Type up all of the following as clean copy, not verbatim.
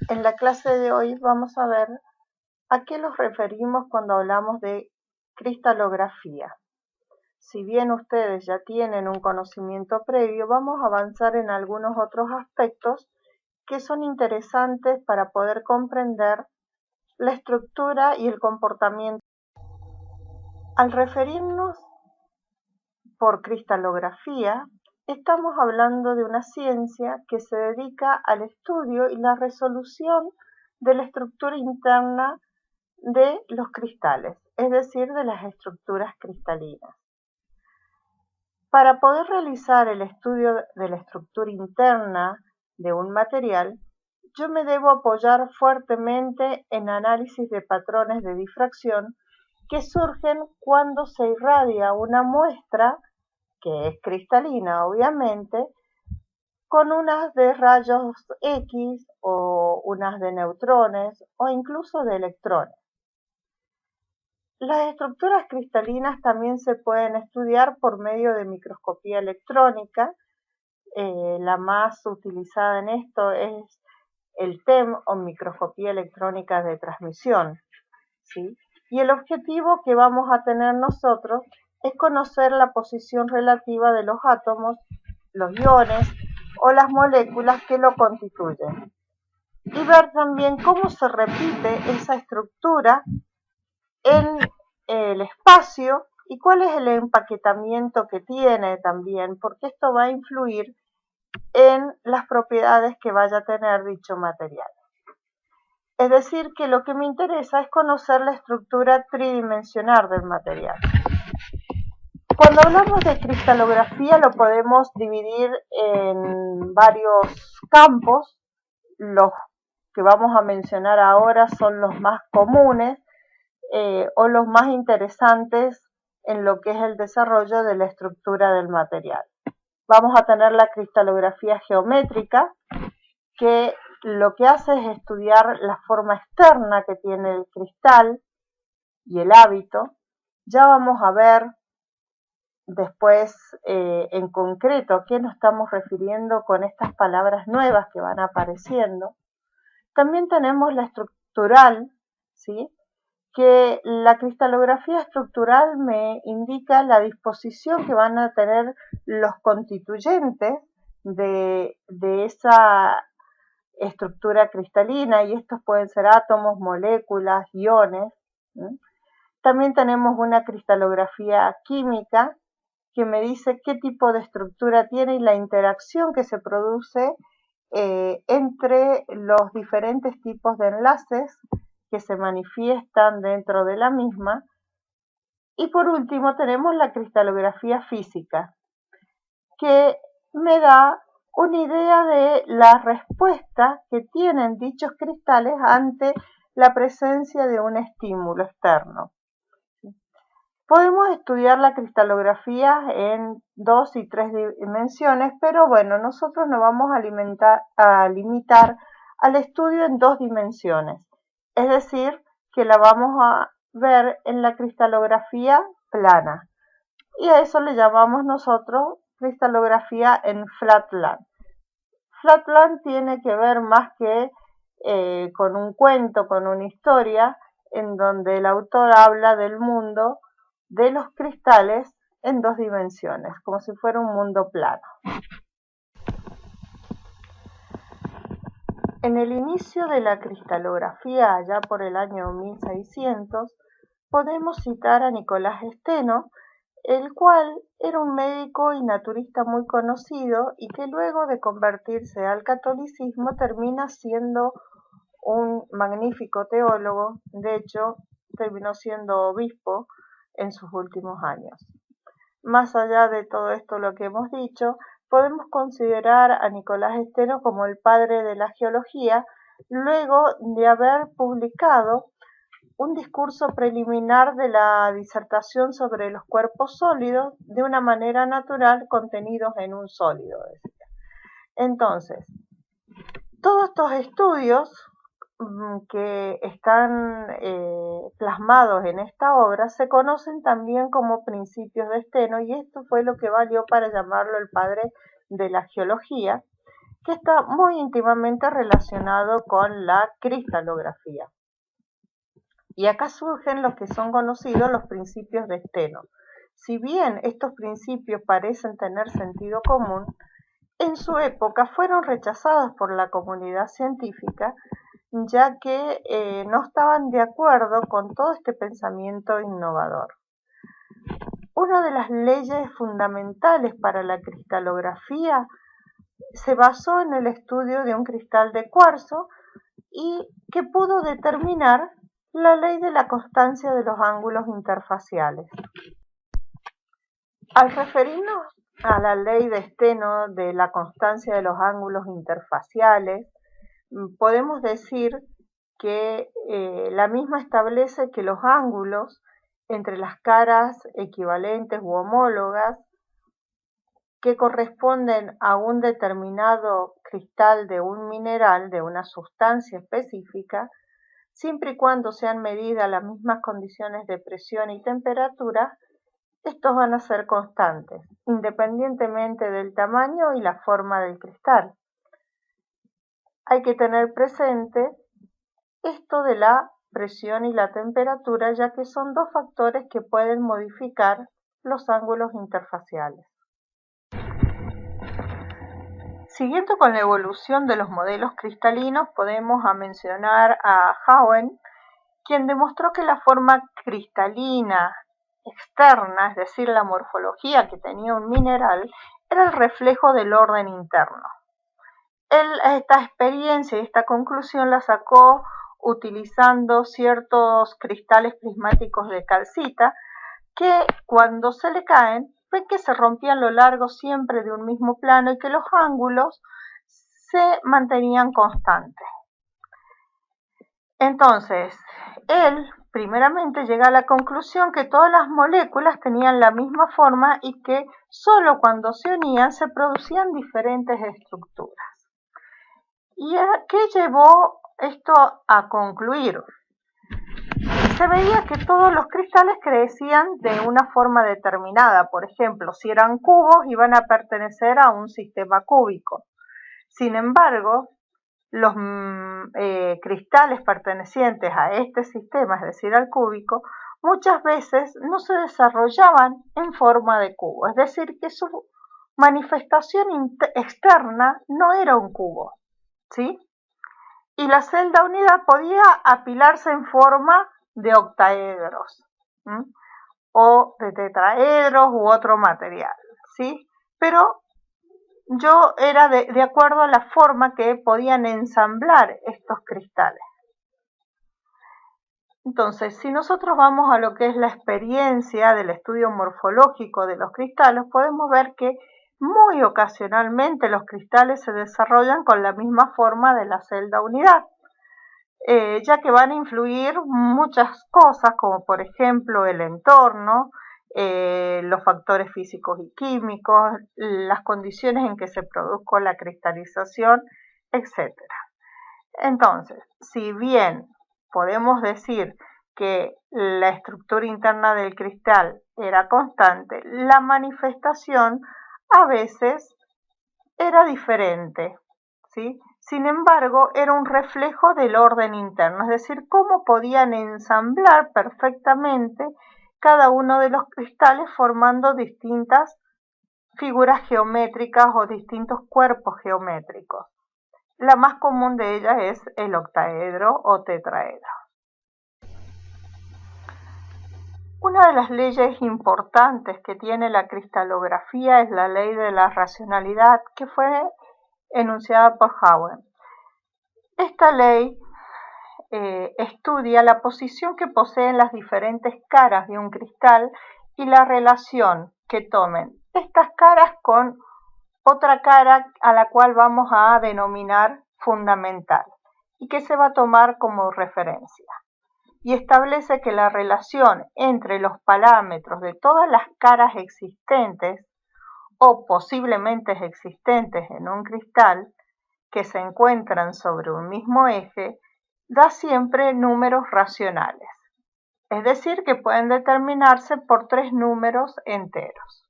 En la clase de hoy vamos a ver a qué nos referimos cuando hablamos de cristalografía. Si bien ustedes ya tienen un conocimiento previo, vamos a avanzar en algunos otros aspectos que son interesantes para poder comprender la estructura y el comportamiento. Al referirnos por cristalografía, estamos hablando de una ciencia que se dedica al estudio y la resolución de la estructura interna de los cristales, es decir, de las estructuras cristalinas. Para poder realizar el estudio de la estructura interna de un material, yo me debo apoyar fuertemente en análisis de patrones de difracción que surgen cuando se irradia una muestra, que es cristalina obviamente, con unas de rayos X o unas de neutrones o incluso de electrones. Las estructuras cristalinas también se pueden estudiar por medio de microscopía electrónica. La más utilizada en esto es el TEM o microscopía electrónica de transmisión, ¿sí? Y el objetivo que vamos a tener nosotros es conocer la posición relativa de los átomos, los iones o las moléculas que lo constituyen. Y ver también cómo se repite esa estructura en el espacio y cuál es el empaquetamiento que tiene también, porque esto va a influir en las propiedades que vaya a tener dicho material. Es decir, que lo que me interesa es conocer la estructura tridimensional del material. Cuando hablamos de cristalografía lo podemos dividir en varios campos. Los que vamos a mencionar ahora son los más comunes o los más interesantes en lo que es el desarrollo de la estructura del material. Vamos a tener la cristalografía geométrica, que lo que hace es estudiar la forma externa que tiene el cristal y el hábito. Ya vamos a ver después en concreto a qué nos estamos refiriendo con estas palabras nuevas que van apareciendo. También tenemos la estructural, ¿sí? Que la cristalografía estructural me indica la disposición que van a tener los constituyentes de esa estructura cristalina, y estos pueden ser átomos, moléculas, iones. También tenemos una cristalografía química que me dice qué tipo de estructura tiene y la interacción que se produce entre los diferentes tipos de enlaces que se manifiestan dentro de la misma. Y por último tenemos la cristalografía física, que me da una idea de la respuesta que tienen dichos cristales ante la presencia de un estímulo externo. Podemos estudiar la cristalografía en 2 y 3 dimensiones, pero bueno, nosotros nos vamos a limitar al estudio en 2 dimensiones. Es decir, que la vamos a ver en la cristalografía plana. Y a eso le llamamos nosotros cristalografía en flatland. Flatland tiene que ver más que con un cuento, con una historia, en donde el autor habla del mundo de los cristales en 2 dimensiones, como si fuera un mundo plano. En el inicio de la cristalografía, allá por el año 1600, podemos citar a Nicolás Steno, el cual era un médico y naturista muy conocido y que luego de convertirse al catolicismo termina siendo un magnífico teólogo. De hecho, terminó siendo obispo en sus últimos años. Más allá de todo esto lo que hemos dicho, podemos considerar a Nicolás Steno como el padre de la geología, luego de haber publicado un discurso preliminar de la disertación sobre los cuerpos sólidos de una manera natural contenidos en un sólido, decía. Entonces, todos estos estudios que están plasmados en esta obra se conocen también como principios de Steno, y esto fue lo que valió para llamarlo el padre de la geología, que está muy íntimamente relacionado con la cristalografía. Y acá surgen los que son conocidos los principios de Steno. Si bien estos principios parecen tener sentido común, en su época fueron rechazados por la comunidad científica, ya que no estaban de acuerdo con todo este pensamiento innovador. Una de las leyes fundamentales para la cristalografía se basó en el estudio de un cristal de cuarzo y que pudo determinar la ley de la constancia de los ángulos interfaciales. Al referirnos a la ley de Steno de la constancia de los ángulos interfaciales, podemos decir que la misma establece que los ángulos entre las caras equivalentes u homólogas que corresponden a un determinado cristal de un mineral, de una sustancia específica, siempre y cuando sean medidas las mismas condiciones de presión y temperatura, estos van a ser constantes, independientemente del tamaño y la forma del cristal. Hay que tener presente esto de la presión y la temperatura, ya que son dos factores que pueden modificar los ángulos interfaciales. Siguiendo con la evolución de los modelos cristalinos, podemos mencionar a Haugen, quien demostró que la forma cristalina externa, es decir, la morfología que tenía un mineral, era el reflejo del orden interno. Él esta experiencia y esta conclusión la sacó utilizando ciertos cristales prismáticos de calcita que cuando se le caen, ven que se rompían lo largo siempre de un mismo plano y que los ángulos se mantenían constantes. Entonces, él primeramente llega a la conclusión que todas las moléculas tenían la misma forma y que solo cuando se unían se producían diferentes estructuras. ¿Y a qué llevó esto a concluir? Se veía que todos los cristales crecían de una forma determinada. Por ejemplo, si eran cubos, iban a pertenecer a un sistema cúbico. Sin embargo, los cristales pertenecientes a este sistema, es decir, al cúbico, muchas veces no se desarrollaban en forma de cubo. Es decir, que su manifestación externa no era un cubo, ¿sí? Y la celda unidad podía apilarse en forma de octaedros, ¿sí? O de tetraedros u otro material, ¿sí? Pero yo era de acuerdo a la forma que podían ensamblar estos cristales. Entonces, si nosotros vamos a lo que es la experiencia del estudio morfológico de los cristales, podemos ver que muy ocasionalmente los cristales se desarrollan con la misma forma de la celda unidad, ya que van a influir muchas cosas, como por ejemplo el entorno, los factores físicos y químicos, las condiciones en que se produjo la cristalización, etc. Entonces, si bien podemos decir que la estructura interna del cristal era constante, la manifestación a veces era diferente, ¿sí? Sin embargo, era un reflejo del orden interno, es decir, cómo podían ensamblar perfectamente cada uno de los cristales formando distintas figuras geométricas o distintos cuerpos geométricos. La más común de ellas es el octaedro o tetraedro. Una de las leyes importantes que tiene la cristalografía es la ley de la racionalidad, que fue enunciada por Haugen. Esta ley estudia la posición que poseen las diferentes caras de un cristal y la relación que tomen estas caras con otra cara a la cual vamos a denominar fundamental y que se va a tomar como referencia. Y establece que la relación entre los parámetros de todas las caras existentes o posiblemente existentes en un cristal que se encuentran sobre un mismo eje da siempre números racionales, es decir, que pueden determinarse por 3 números enteros.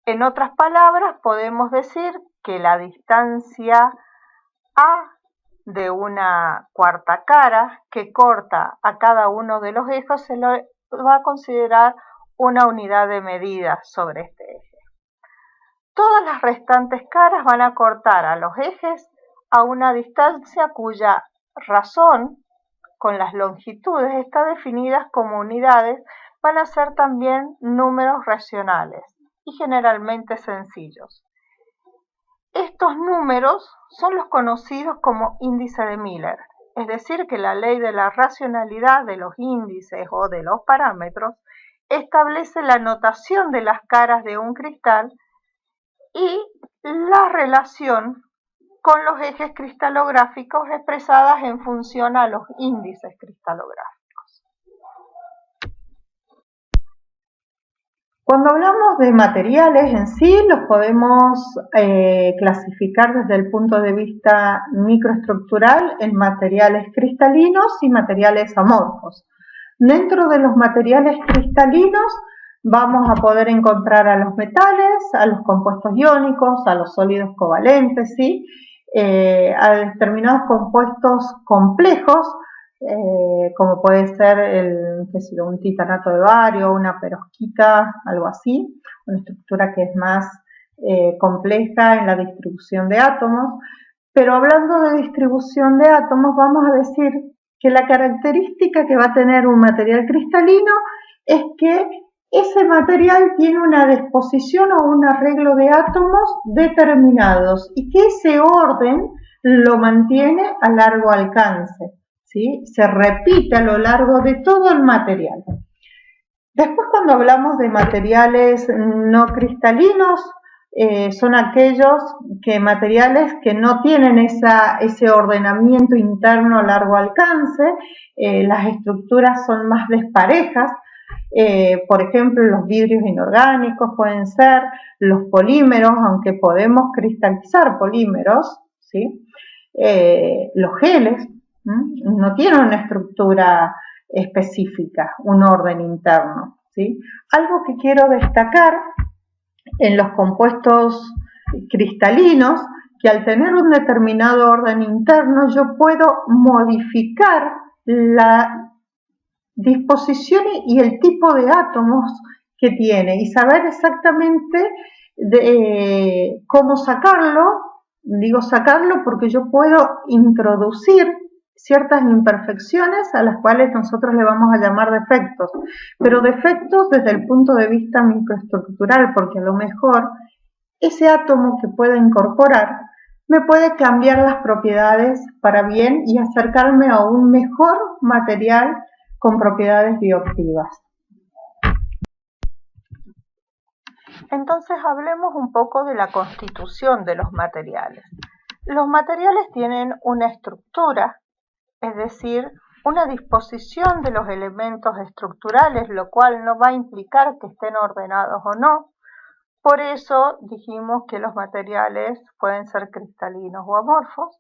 En otras palabras, podemos decir que la distancia A de una cuarta cara que corta a cada uno de los ejes se lo va a considerar una unidad de medida sobre este eje. Todas las restantes caras van a cortar a los ejes a una distancia cuya razón con las longitudes está definida como unidades, van a ser también números racionales y generalmente sencillos. Estos números son los conocidos como índice de Miller, es decir, que la ley de la racionalidad de los índices o de los parámetros establece la notación de las caras de un cristal y la relación con los ejes cristalográficos expresadas en función a los índices cristalográficos. Cuando hablamos de materiales en sí, los podemos clasificar desde el punto de vista microestructural en materiales cristalinos y materiales amorfos. Dentro de los materiales cristalinos vamos a poder encontrar a los metales, a los compuestos iónicos, a los sólidos covalentes, ¿sí? A determinados compuestos complejos, como puede ser un titanato de bario, una perovskita, algo así, una estructura que es más compleja en la distribución de átomos. Pero hablando de distribución de átomos, vamos a decir que la característica que va a tener un material cristalino es que ese material tiene una disposición o un arreglo de átomos determinados y que ese orden lo mantiene a largo alcance, ¿sí? Se repite a lo largo de todo el material. Después, cuando hablamos de materiales no cristalinos, son aquellos materiales que no tienen ese ordenamiento interno a largo alcance, las estructuras son más desparejas. Por ejemplo, los vidrios inorgánicos pueden ser, los polímeros, aunque podemos cristalizar polímeros, ¿sí? Los geles no tienen una estructura específica, un orden interno, ¿sí? Algo que quiero destacar en los compuestos cristalinos, que al tener un determinado orden interno yo puedo modificar la disposición y el tipo de átomos que tiene y saber exactamente cómo sacarlo. Digo sacarlo porque yo puedo introducir ciertas imperfecciones a las cuales nosotros le vamos a llamar defectos, pero defectos desde el punto de vista microestructural, porque a lo mejor ese átomo que pueda incorporar me puede cambiar las propiedades para bien y acercarme a un mejor material con propiedades bioactivas. Entonces hablemos un poco de la constitución de los materiales. Los materiales tienen una estructura, es decir, una disposición de los elementos estructurales, lo cual no va a implicar que estén ordenados o no. Por eso dijimos que los materiales pueden ser cristalinos o amorfos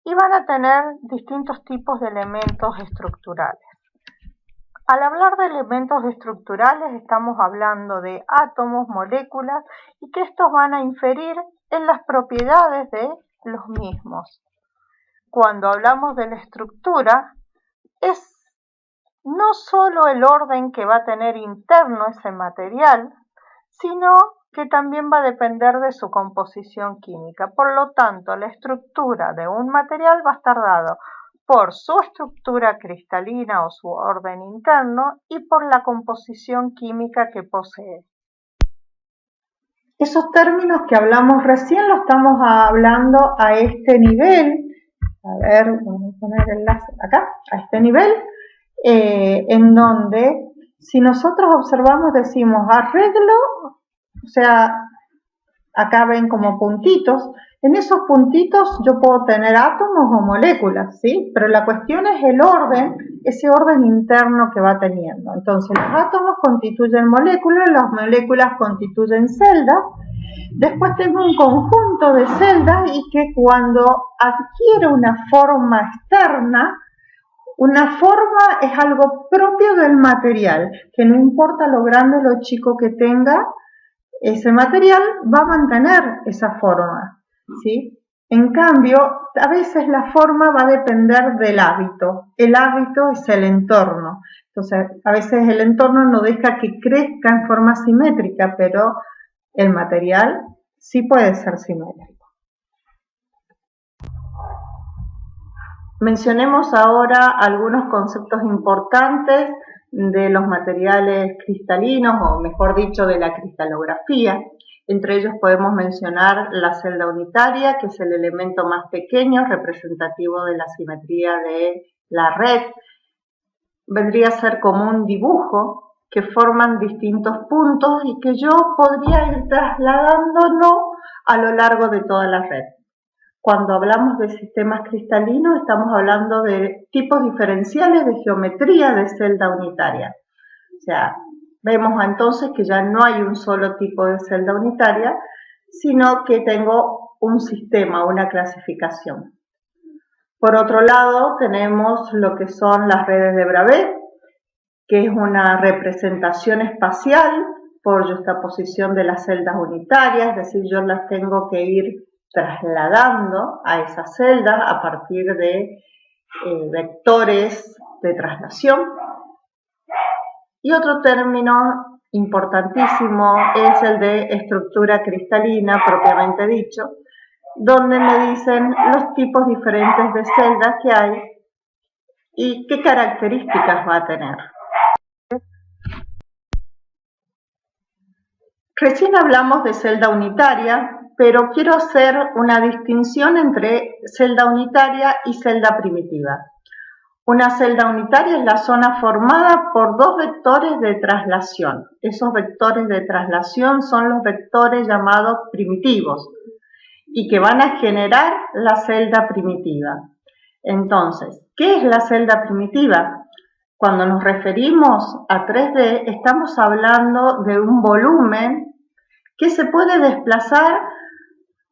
y van a tener distintos tipos de elementos estructurales. Al hablar de elementos estructurales estamos hablando de átomos, moléculas y que estos van a inferir en las propiedades de los mismos. Cuando hablamos de la estructura es no solo el orden que va a tener interno ese material, sino que también va a depender de su composición química. Por lo tanto, la estructura de un material va a estar dado por su estructura cristalina o su orden interno y por la composición química que posee. Esos términos que hablamos recién los estamos hablando a este nivel. A ver, vamos a poner el enlace acá, a este nivel, en donde si nosotros observamos decimos arreglo, o sea, acá ven como puntitos. En esos puntitos yo puedo tener átomos o moléculas, ¿sí? Pero la cuestión es el orden, ese orden interno que va teniendo. Entonces los átomos constituyen moléculas, las moléculas constituyen celdas. Después tengo un conjunto de celdas y que cuando adquiere una forma externa, una forma es algo propio del material, que no importa lo grande o lo chico que tenga, ese material va a mantener esa forma. ¿sí? En cambio, a veces la forma va a depender del hábito. El hábito es el entorno. Entonces, a veces el entorno no deja que crezca en forma simétrica, pero el material sí puede ser simétrico. Mencionemos ahora algunos conceptos importantes de los materiales cristalinos, o mejor dicho, de la cristalografía. Entre ellos podemos mencionar la celda unitaria, que es el elemento más pequeño, representativo de la simetría de la red. Vendría a ser como un dibujo que forman distintos puntos y que yo podría ir trasladándolo a lo largo de toda la red. Cuando hablamos de sistemas cristalinos, estamos hablando de tipos diferenciales de geometría de celda unitaria. O sea, vemos entonces que ya no hay un solo tipo de celda unitaria, sino que tengo un sistema, una clasificación. Por otro lado, tenemos lo que son las redes de Bravais, que es una representación espacial por juxtaposición de las celdas unitarias, es decir, yo las tengo que ir trasladando a esas celdas a partir de vectores de traslación. Y otro término importantísimo es el de estructura cristalina, propiamente dicho, donde me dicen los tipos diferentes de celdas que hay y qué características va a tener. Recién hablamos de celda unitaria, pero quiero hacer una distinción entre celda unitaria y celda primitiva. Una celda unitaria es la zona formada por dos vectores de traslación. Esos vectores de traslación son los vectores llamados primitivos y que van a generar la celda primitiva. Entonces, ¿qué es la celda primitiva? Cuando nos referimos a 3D, estamos hablando de un volumen que se puede desplazar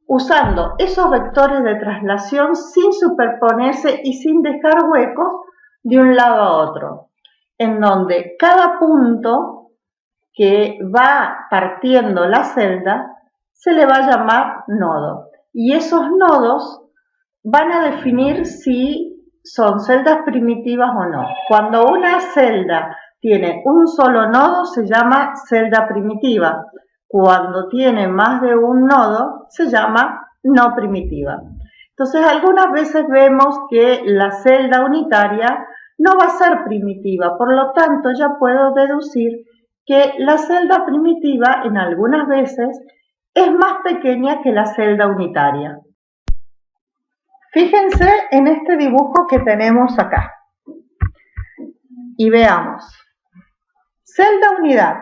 usando esos vectores de traslación sin superponerse y sin dejar huecos de un lado a otro, en donde cada punto que va partiendo la celda se le va a llamar nodo, y esos nodos van a definir si son celdas primitivas o no. Cuando una celda tiene un solo nodo se llama celda primitiva. Cuando tiene más de un nodo se llama no primitiva. Entonces, algunas veces vemos que la celda unitaria no va a ser primitiva, por lo tanto ya puedo deducir que la celda primitiva en algunas veces es más pequeña que la celda unitaria. Fíjense en este dibujo que tenemos acá y veamos. Celda unidad.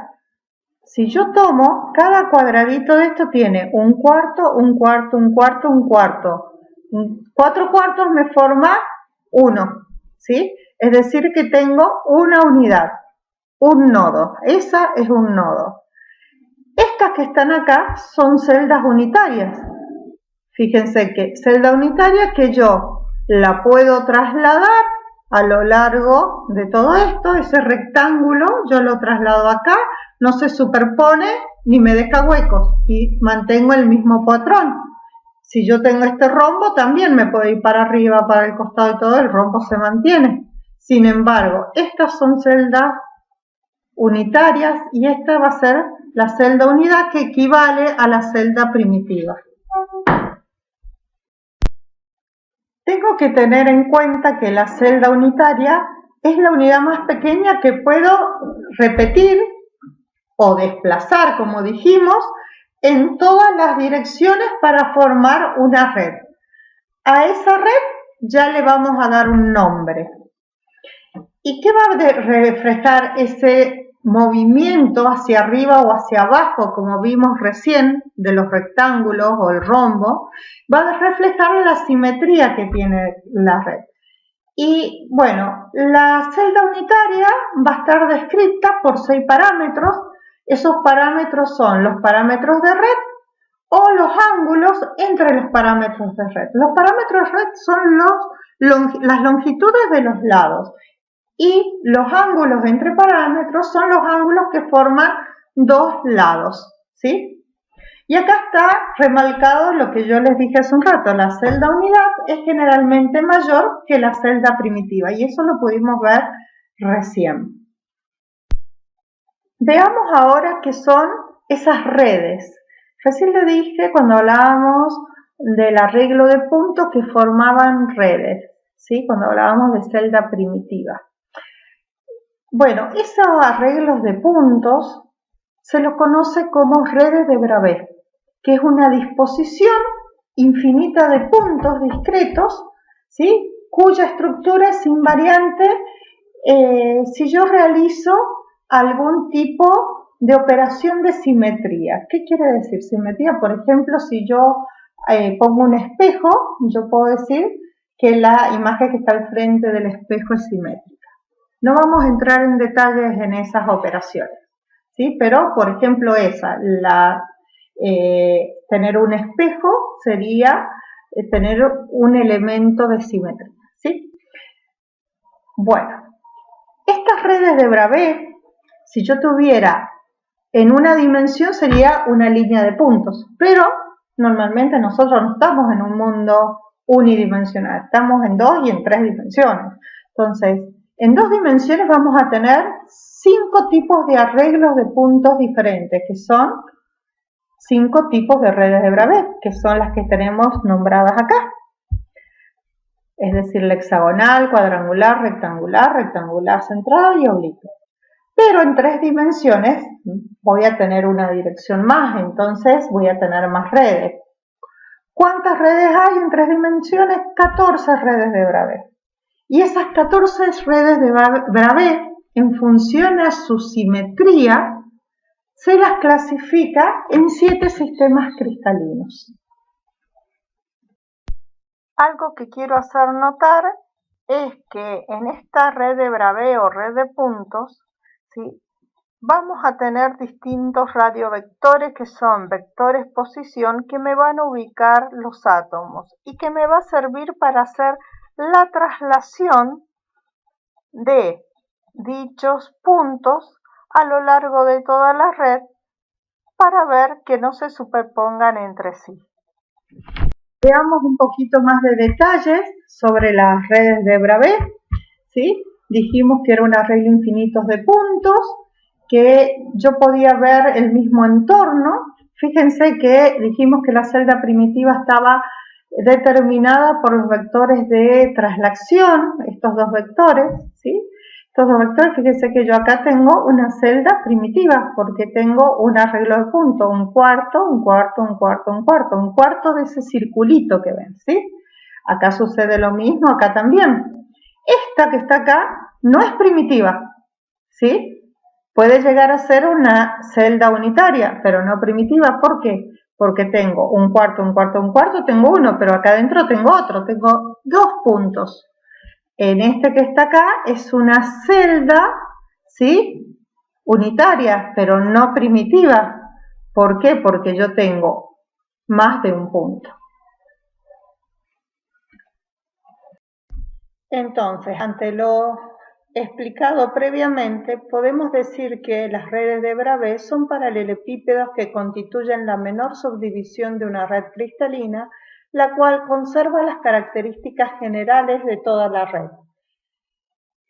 Si yo tomo, cada cuadradito de esto tiene un cuarto, un cuarto, un cuarto, un cuarto. 4 cuartos me forma 1, ¿sí? Es decir que tengo una unidad, un nodo. Esa es un nodo. Estas que están acá son celdas unitarias. Fíjense que celda unitaria que yo la puedo trasladar a lo largo de todo esto, ese rectángulo, yo lo traslado acá, no se superpone ni me deja huecos y mantengo el mismo patrón. Si yo tengo este rombo, también me puedo ir para arriba, para el costado y todo, el rombo se mantiene. Sin embargo, estas son celdas unitarias y esta va a ser la celda unidad que equivale a la celda primitiva. Tengo que tener en cuenta que la celda unitaria es la unidad más pequeña que puedo repetir o desplazar, como dijimos, en todas las direcciones para formar una red. A esa red ya le vamos a dar un nombre. ¿Y qué va a reflejar ese movimiento hacia arriba o hacia abajo, como vimos recién, de los rectángulos o el rombo? Va a reflejar la simetría que tiene la red. Y bueno, la celda unitaria va a estar descrita por 6 parámetros. Esos parámetros son los parámetros de red o los ángulos entre los parámetros de red. Los parámetros de red son las longitudes de los lados y los ángulos entre parámetros son los ángulos que forman dos lados, ¿sí? Y acá está remarcado lo que yo les dije hace un rato, la celda unidad es generalmente mayor que la celda primitiva y eso lo pudimos ver recién. Veamos ahora qué son esas redes. Recién le dije cuando hablábamos del arreglo de puntos que formaban redes, ¿sí? Cuando hablábamos de celda primitiva. Bueno, esos arreglos de puntos se los conoce como redes de Bravais, que es una disposición infinita de puntos discretos, ¿sí? Cuya estructura es invariante si yo realizo algún tipo de operación de simetría. ¿Qué quiere decir simetría? Por ejemplo, si yo pongo un espejo, yo puedo decir que la imagen que está al frente del espejo es simétrica. No vamos a entrar en detalles en esas operaciones, ¿sí? Pero, por ejemplo, tener un espejo sería tener un elemento de simetría, ¿sí? Bueno, estas redes de Bravais, si yo tuviera en una dimensión sería una línea de puntos, pero normalmente nosotros no estamos en un mundo unidimensional, estamos en 2 y en 3 dimensiones. Entonces, en 2 dimensiones vamos a tener 5 tipos de arreglos de puntos diferentes, que son 5 tipos de redes de Bravais, que son las que tenemos nombradas acá. Es decir, la hexagonal, cuadrangular, rectangular centrada y oblicuo. Pero en 3 dimensiones voy a tener una dirección más, entonces voy a tener más redes. ¿Cuántas redes hay en 3 dimensiones? 14 redes de Bravais. Y esas 14 redes de Bravais, en función a su simetría, se las clasifica en 7 sistemas cristalinos. Algo que quiero hacer notar es que en esta red de Bravais o red de puntos, ¿sí?, vamos a tener distintos radiovectores que son vectores posición que me van a ubicar los átomos y que me va a servir para hacer la traslación de dichos puntos a lo largo de toda la red para ver que no se superpongan entre sí. Veamos un poquito más de detalles sobre las redes de Bravais, ¿sí? Dijimos que era un arreglo infinito de puntos, que yo podía ver el mismo entorno. Fíjense que dijimos que la celda primitiva estaba determinada por los vectores de traslación, estos 2 vectores, ¿sí? Estos 2 vectores, fíjense que yo acá tengo una celda primitiva, porque tengo un arreglo de puntos, un cuarto de ese circulito que ven, ¿sí? Acá sucede lo mismo, acá también. Esta que está acá no es primitiva, ¿sí? Puede llegar a ser una celda unitaria, pero no primitiva. ¿Por qué? Porque tengo un cuarto, tengo uno, pero acá adentro tengo otro, tengo 2 puntos. En este que está acá es una celda, ¿sí?, unitaria, pero no primitiva. ¿Por qué? Porque yo tengo más de un punto. Entonces, ante lo explicado previamente, podemos decir que las redes de Bravais son paralelepípedos que constituyen la menor subdivisión de una red cristalina, la cual conserva las características generales de toda la red.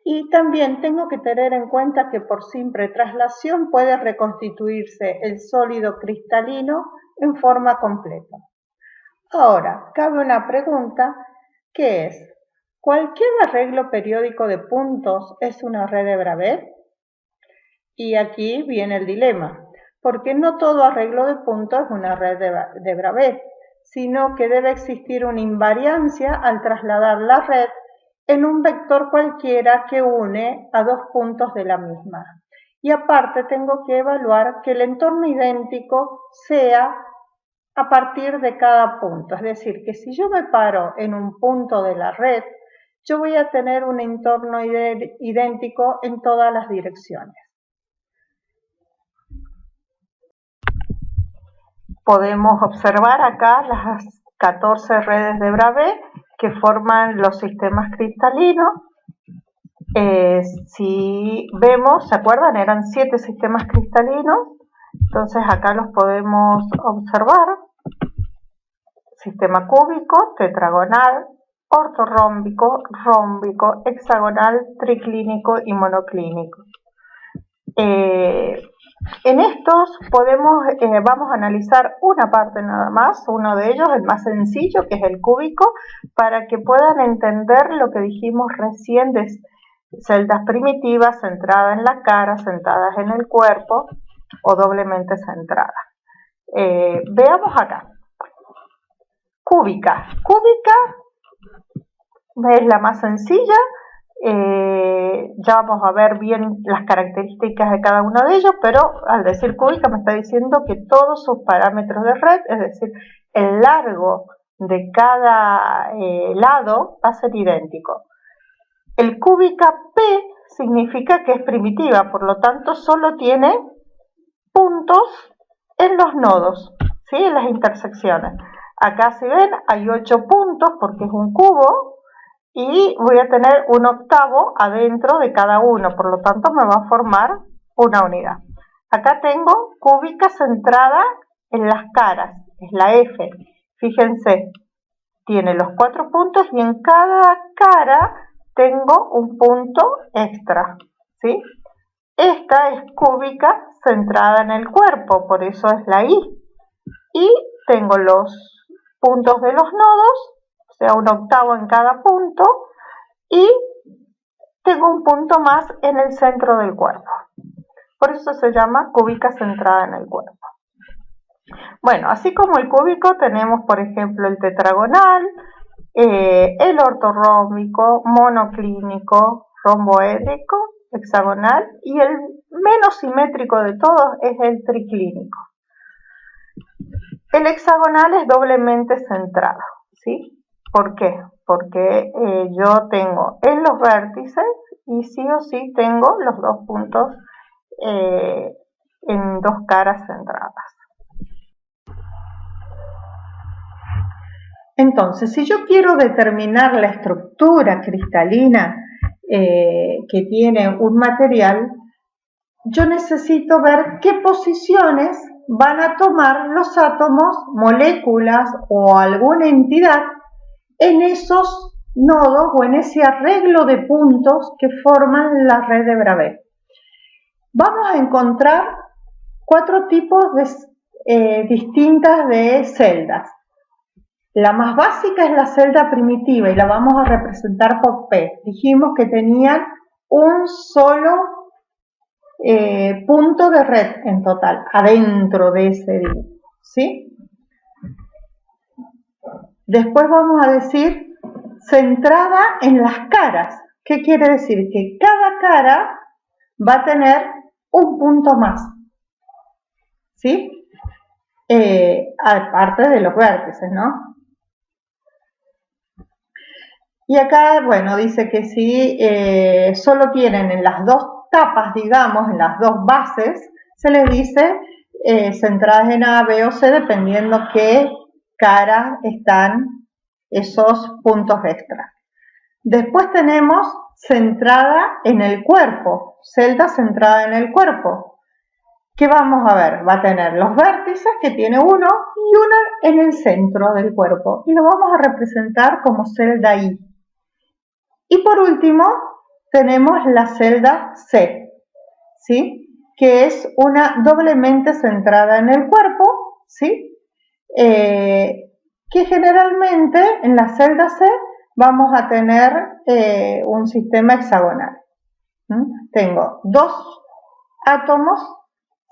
Y también tengo que tener en cuenta que por simple traslación puede reconstituirse el sólido cristalino en forma completa. Ahora, cabe una pregunta, que es: ¿cualquier arreglo periódico de puntos es una red de Bravais? Y aquí viene el dilema, porque no todo arreglo de puntos es una red de Bravais, sino que debe existir una invariancia al trasladar la red en un vector cualquiera que une a 2 puntos de la misma. Y aparte tengo que evaluar que el entorno idéntico sea a partir de cada punto. Es decir, que si yo me paro en un punto de la red, yo voy a tener un entorno idéntico en todas las direcciones. Podemos observar acá las 14 redes de Bravais que forman los sistemas cristalinos. Si vemos, ¿se acuerdan? Eran 7 sistemas cristalinos Entonces acá los podemos observar: sistema cúbico, tetragonal, ortorrómbico, rómbico, hexagonal, triclínico y monoclínico. En estos vamos a analizar una parte nada más, uno de ellos, el más sencillo, que es el cúbico, para que puedan entender lo que dijimos recién de celdas primitivas centradas en la cara, centradas en el cuerpo o doblemente centradas. Veamos acá. Cúbica. Cúbica es la más sencilla. Ya vamos a ver bien las características de cada uno de ellos, pero al decir cúbica me está diciendo que todos sus parámetros de red, es decir, el largo de cada lado va a ser idéntico. El cúbica P significa que es primitiva, por lo tanto solo tiene puntos en los nodos, ¿sí? En las intersecciones. Acá, si ven, hay 8 puntos porque es un cubo, y voy a tener un octavo adentro de cada uno, por lo tanto me va a formar una unidad. Acá tengo cúbica centrada en las caras, es la F. Fíjense, tiene los 4 puntos y en cada cara tengo un punto extra, ¿sí? Esta es cúbica centrada en el cuerpo, por eso es la I. Y tengo los puntos de los nodos, o sea, un octavo en cada punto, y tengo un punto más en el centro del cuerpo. Por eso se llama cúbica centrada en el cuerpo. Bueno, así como el cúbico tenemos, por ejemplo, el tetragonal, el ortorrómbico, monoclínico, romboédrico, hexagonal, y el menos simétrico de todos es el triclínico. El hexagonal es doblemente centrado, ¿sí? ¿Por qué? Porque yo tengo en los vértices y sí o sí tengo los dos puntos en dos caras centradas. Entonces, si yo quiero determinar la estructura cristalina que tiene un material, yo necesito ver qué posiciones van a tomar los átomos, moléculas o alguna entidad en esos nodos o en ese arreglo de puntos que forman la red de Bravais. Vamos a encontrar 4 tipos distintas de celdas. La más básica es la celda primitiva y la vamos a representar por P. Dijimos que tenían un solo punto de red en total, adentro de ese dibujo, ¿sí? Después vamos a decir centrada en las caras. ¿Qué quiere decir? Que cada cara va a tener un punto más, ¿sí? Aparte de los vértices, ¿no? Y acá, bueno, dice que si solo tienen en las dos tapas, digamos, en las dos bases, se les dice centradas en A, B o C, dependiendo qué cara están esos puntos extra. Después tenemos centrada en el cuerpo, celda centrada en el cuerpo. ¿Qué vamos a ver? Va a tener los vértices, que tiene uno, y uno en el centro del cuerpo. Y lo vamos a representar como celda I. Y por último, tenemos la celda C, ¿sí? Que es una doblemente centrada en el cuerpo, ¿sí? Que generalmente en la celda C vamos a tener un sistema hexagonal. Tengo 2 átomos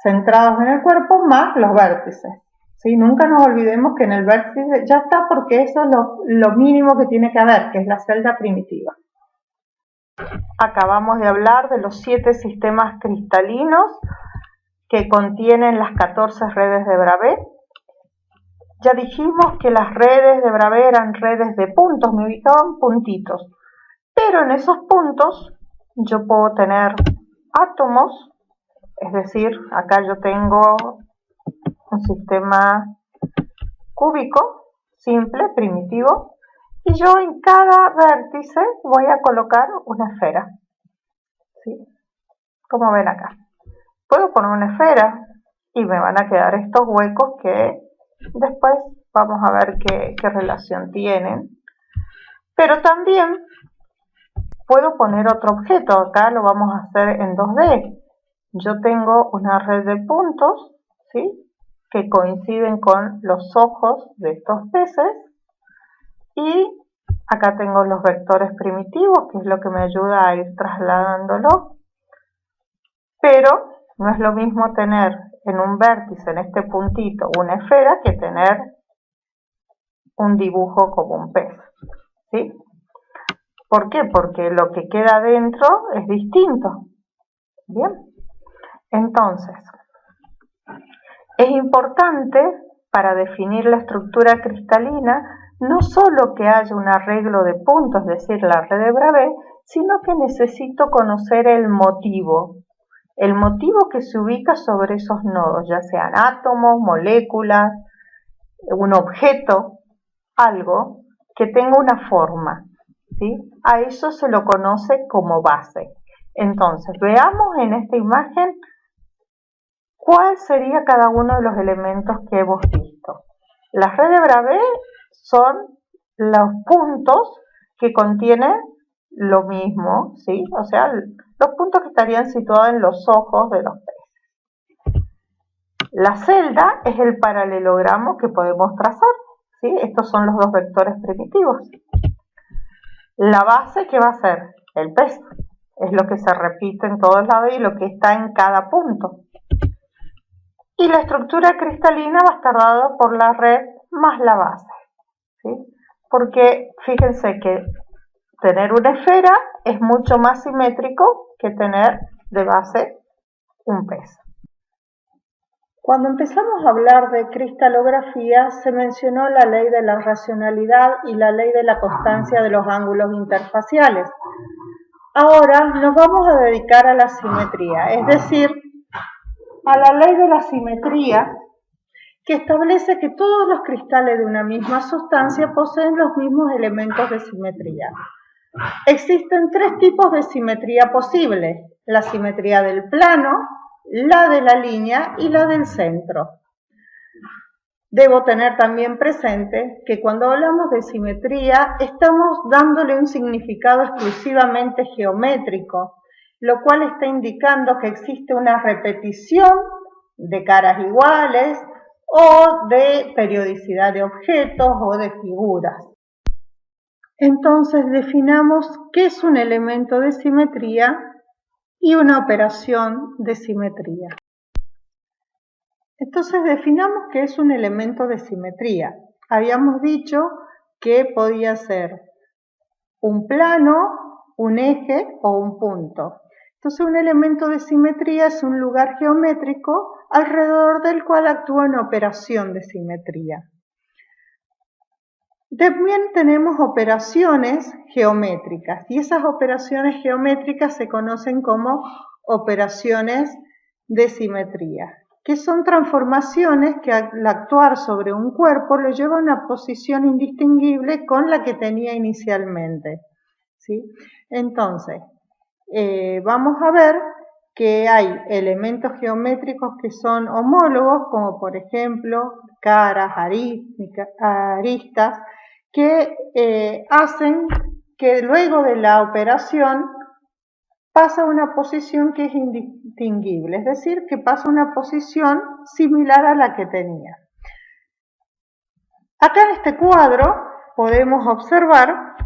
centrados en el cuerpo más los vértices, ¿sí? Nunca nos olvidemos que en el vértice ya está, porque eso es lo mínimo que tiene que haber, que es la celda primitiva. Acabamos de hablar de los 7 sistemas cristalinos que contienen las 14 redes de Bravais. Ya dijimos que las redes de Bravais eran redes de puntos, me ubicaban puntitos, pero en esos puntos yo puedo tener átomos, es decir, acá yo tengo un sistema cúbico, simple, primitivo, y yo en cada vértice voy a colocar una esfera, ¿sí? Como ven acá. Puedo poner una esfera y me van a quedar estos huecos que después vamos a ver qué relación tienen. Pero también puedo poner otro objeto, acá lo vamos a hacer en 2D. Yo tengo una red de puntos, ¿sí?, que coinciden con los ojos de estos peces, y acá tengo los vectores primitivos, que es lo que me ayuda a ir trasladándolo, pero no es lo mismo tener en un vértice, en este puntito, una esfera, que tener un dibujo como un pez, ¿sí? ¿Por qué? Porque lo que queda dentro es distinto. Bien, entonces, es importante para definir la estructura cristalina no solo que haya un arreglo de puntos, es decir, la red de Bravais, sino que necesito conocer el motivo que se ubica sobre esos nodos, ya sean átomos, moléculas, un objeto, algo que tenga una forma, ¿sí? A eso se lo conoce como base. Entonces, veamos en esta imagen cuál sería cada uno de los elementos que hemos visto. Las redes de Bravais son los puntos que contienen lo mismo, ¿sí? O sea, los puntos que estarían situados en los ojos de los peces. La celda es el paralelogramo que podemos trazar, ¿sí? Estos son los dos vectores primitivos. La base, ¿qué va a ser? El pez. Es lo que se repite en todos lados y lo que está en cada punto. Y la estructura cristalina va a estar dada por la red más la base, ¿sí? Porque fíjense que tener una esfera es mucho más simétrico que tener de base un pez. Cuando empezamos a hablar de cristalografía, se mencionó la ley de la racionalidad y la ley de la constancia de los ángulos interfaciales. Ahora nos vamos a dedicar a la simetría, es decir, a la ley de la simetría, que establece que todos los cristales de una misma sustancia poseen los mismos elementos de simetría. Existen tres tipos de simetría posibles: la simetría del plano, la de la línea y la del centro. Debo tener también presente que cuando hablamos de simetría estamos dándole un significado exclusivamente geométrico, lo cual está indicando que existe una repetición de caras iguales o de periodicidad de objetos o de figuras. Entonces definamos qué es un elemento de simetría y una operación de simetría. Entonces definamos qué es un elemento de simetría. Habíamos dicho que podía ser un plano, un eje o un punto. Entonces un elemento de simetría es un lugar geométrico alrededor del cual actúa una operación de simetría. También tenemos operaciones geométricas y esas operaciones geométricas se conocen como operaciones de simetría, que son transformaciones que al actuar sobre un cuerpo lo lleva a una posición indistinguible con la que tenía inicialmente, ¿sí? Entonces, vamos a ver que hay elementos geométricos que son homólogos, como por ejemplo caras, aristas, que hacen que luego de la operación pasa a una posición que es indistinguible, es decir, que pasa a una posición similar a la que tenía. Acá en este cuadro podemos observar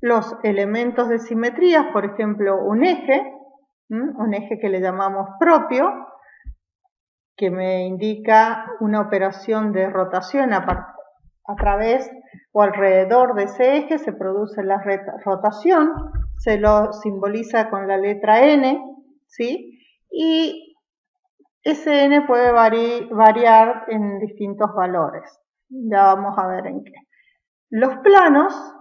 los elementos de simetría, por ejemplo, un eje que le llamamos propio, que me indica una operación de rotación a través o alrededor de ese eje se produce la rotación, se lo simboliza con la letra N, ¿sí? Y ese N puede variar en distintos valores. Ya vamos a ver en qué. Los planos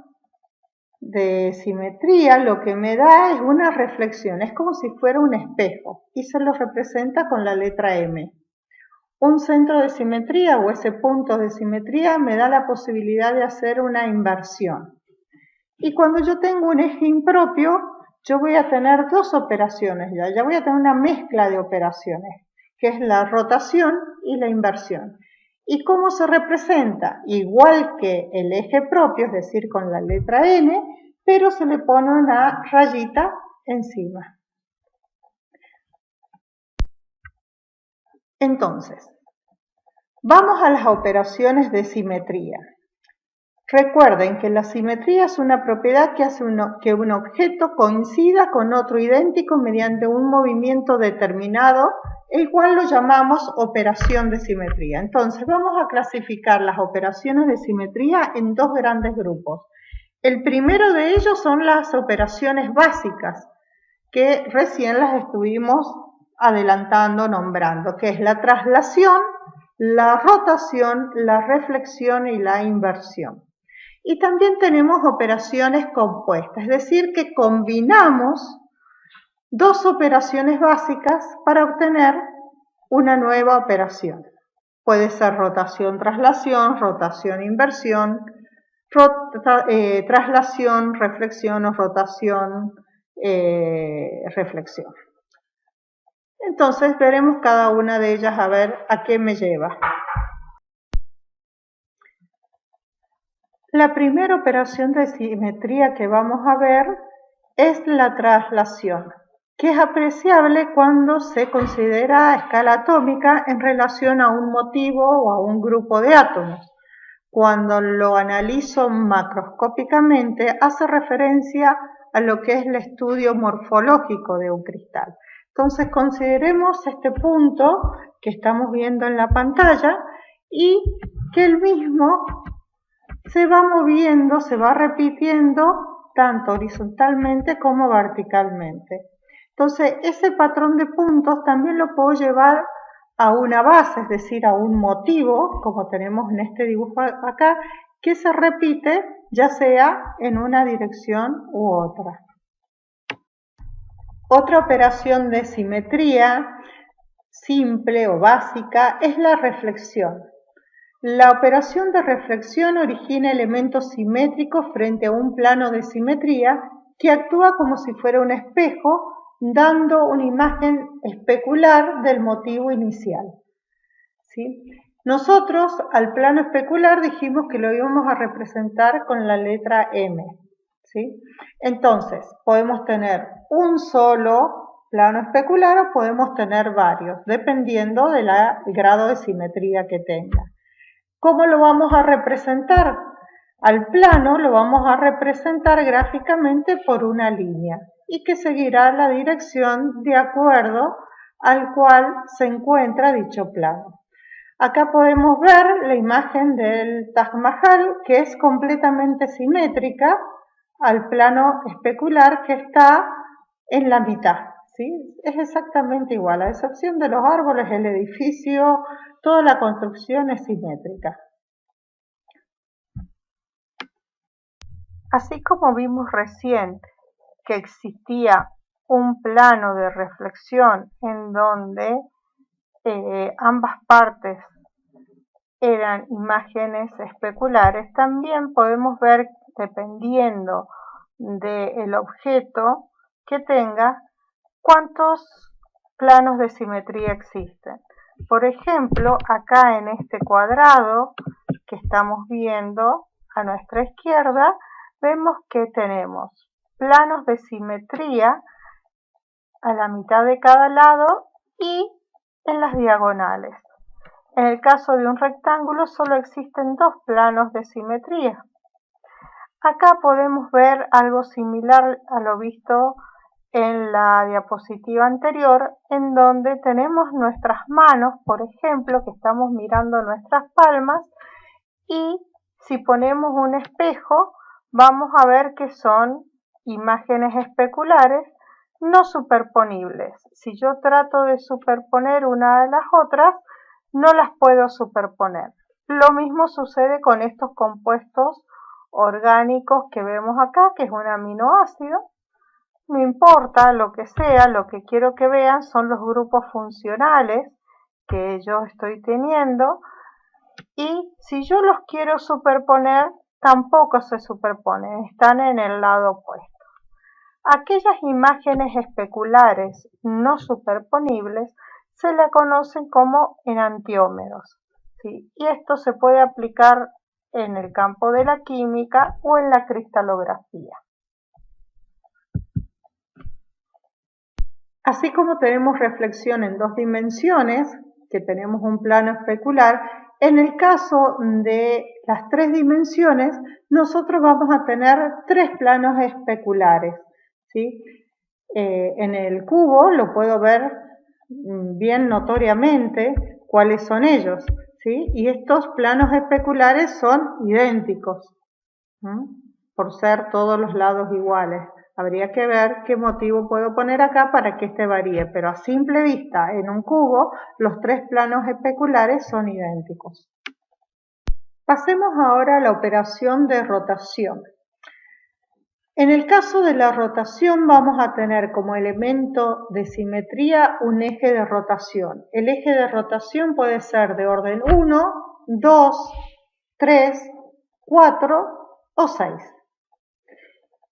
de simetría lo que me da es una reflexión, es como si fuera un espejo y se lo representa con la letra M. Un centro de simetría o ese punto de simetría me da la posibilidad de hacer una inversión. Y cuando yo tengo un eje impropio, yo voy a tener dos operaciones ya voy a tener una mezcla de operaciones, que es la rotación y la inversión. ¿Y cómo se representa? Igual que el eje propio, es decir, con la letra N, pero se le pone una rayita encima. Entonces, vamos a las operaciones de simetría. Recuerden que la simetría es una propiedad que hace que un objeto coincida con otro idéntico mediante un movimiento determinado, el cual lo llamamos operación de simetría. Entonces, vamos a clasificar las operaciones de simetría en dos grandes grupos. El primero de ellos son las operaciones básicas, que recién las estuvimos adelantando, nombrando, que es la traslación, la rotación, la reflexión y la inversión. Y también tenemos operaciones compuestas, es decir, que combinamos dos operaciones básicas para obtener una nueva operación. Puede ser rotación-traslación, rotación-inversión, traslación, reflexión o rotación-reflexión. Entonces veremos cada una de ellas a ver a qué me lleva. La primera operación de simetría que vamos a ver es la traslación, que es apreciable cuando se considera a escala atómica en relación a un motivo o a un grupo de átomos. Cuando lo analizo macroscópicamente, hace referencia a lo que es el estudio morfológico de un cristal. Entonces consideremos este punto que estamos viendo en la pantalla y que el mismo se va moviendo, se va repitiendo tanto horizontalmente como verticalmente. Entonces, ese patrón de puntos también lo puedo llevar a una base, es decir, a un motivo, como tenemos en este dibujo acá, que se repite ya sea en una dirección u otra. Otra operación de simetría simple o básica es la reflexión. La operación de reflexión origina elementos simétricos frente a un plano de simetría que actúa como si fuera un espejo, dando una imagen especular del motivo inicial. ¿Sí? Nosotros al plano especular dijimos que lo íbamos a representar con la letra M. ¿Sí? Entonces, podemos tener un solo plano especular o podemos tener varios, dependiendo del grado de simetría que tenga. ¿Cómo lo vamos a representar? Al plano lo vamos a representar gráficamente por una línea y que seguirá la dirección de acuerdo al cual se encuentra dicho plano. Acá podemos ver la imagen del Taj Mahal, que es completamente simétrica al plano especular que está en la mitad. ¿Sí? Es exactamente igual, a excepción de los árboles, el edificio, toda la construcción es simétrica. Así como vimos recién que existía un plano de reflexión en donde ambas partes eran imágenes especulares, también podemos ver, dependiendo del objeto que tenga, cuántos planos de simetría existen. Por ejemplo, acá en este cuadrado que estamos viendo a nuestra izquierda, vemos que tenemos planos de simetría a la mitad de cada lado y en las diagonales. En el caso de un rectángulo solo existen dos planos de simetría. Acá podemos ver algo similar a lo visto en la diapositiva anterior, en donde tenemos nuestras manos, por ejemplo, que estamos mirando nuestras palmas, y si ponemos un espejo, vamos a ver que son imágenes especulares no superponibles. Si yo trato de superponer una a las otras, no las puedo superponer. Lo mismo sucede con estos compuestos orgánicos que vemos acá, que es un aminoácido. No importa lo que sea, lo que quiero que vean son los grupos funcionales que yo estoy teniendo, y si yo los quiero superponer, tampoco se superponen, están en el lado opuesto. Aquellas imágenes especulares no superponibles se le conocen como enantiómeros, ¿sí? Y esto se puede aplicar en el campo de la química o en la cristalografía. Así como tenemos reflexión en dos dimensiones, que tenemos un plano especular, en el caso de las tres dimensiones, nosotros vamos a tener tres planos especulares, ¿sí? En el cubo lo puedo ver bien notoriamente cuáles son ellos, ¿sí? Y estos planos especulares son idénticos, por ser todos los lados iguales. Habría que ver qué motivo puedo poner acá para que este varíe, pero a simple vista, en un cubo, los tres planos especulares son idénticos. Pasemos ahora a la operación de rotación. En el caso de la rotación vamos a tener como elemento de simetría un eje de rotación. El eje de rotación puede ser de orden 1, 2, 3, 4 o 6.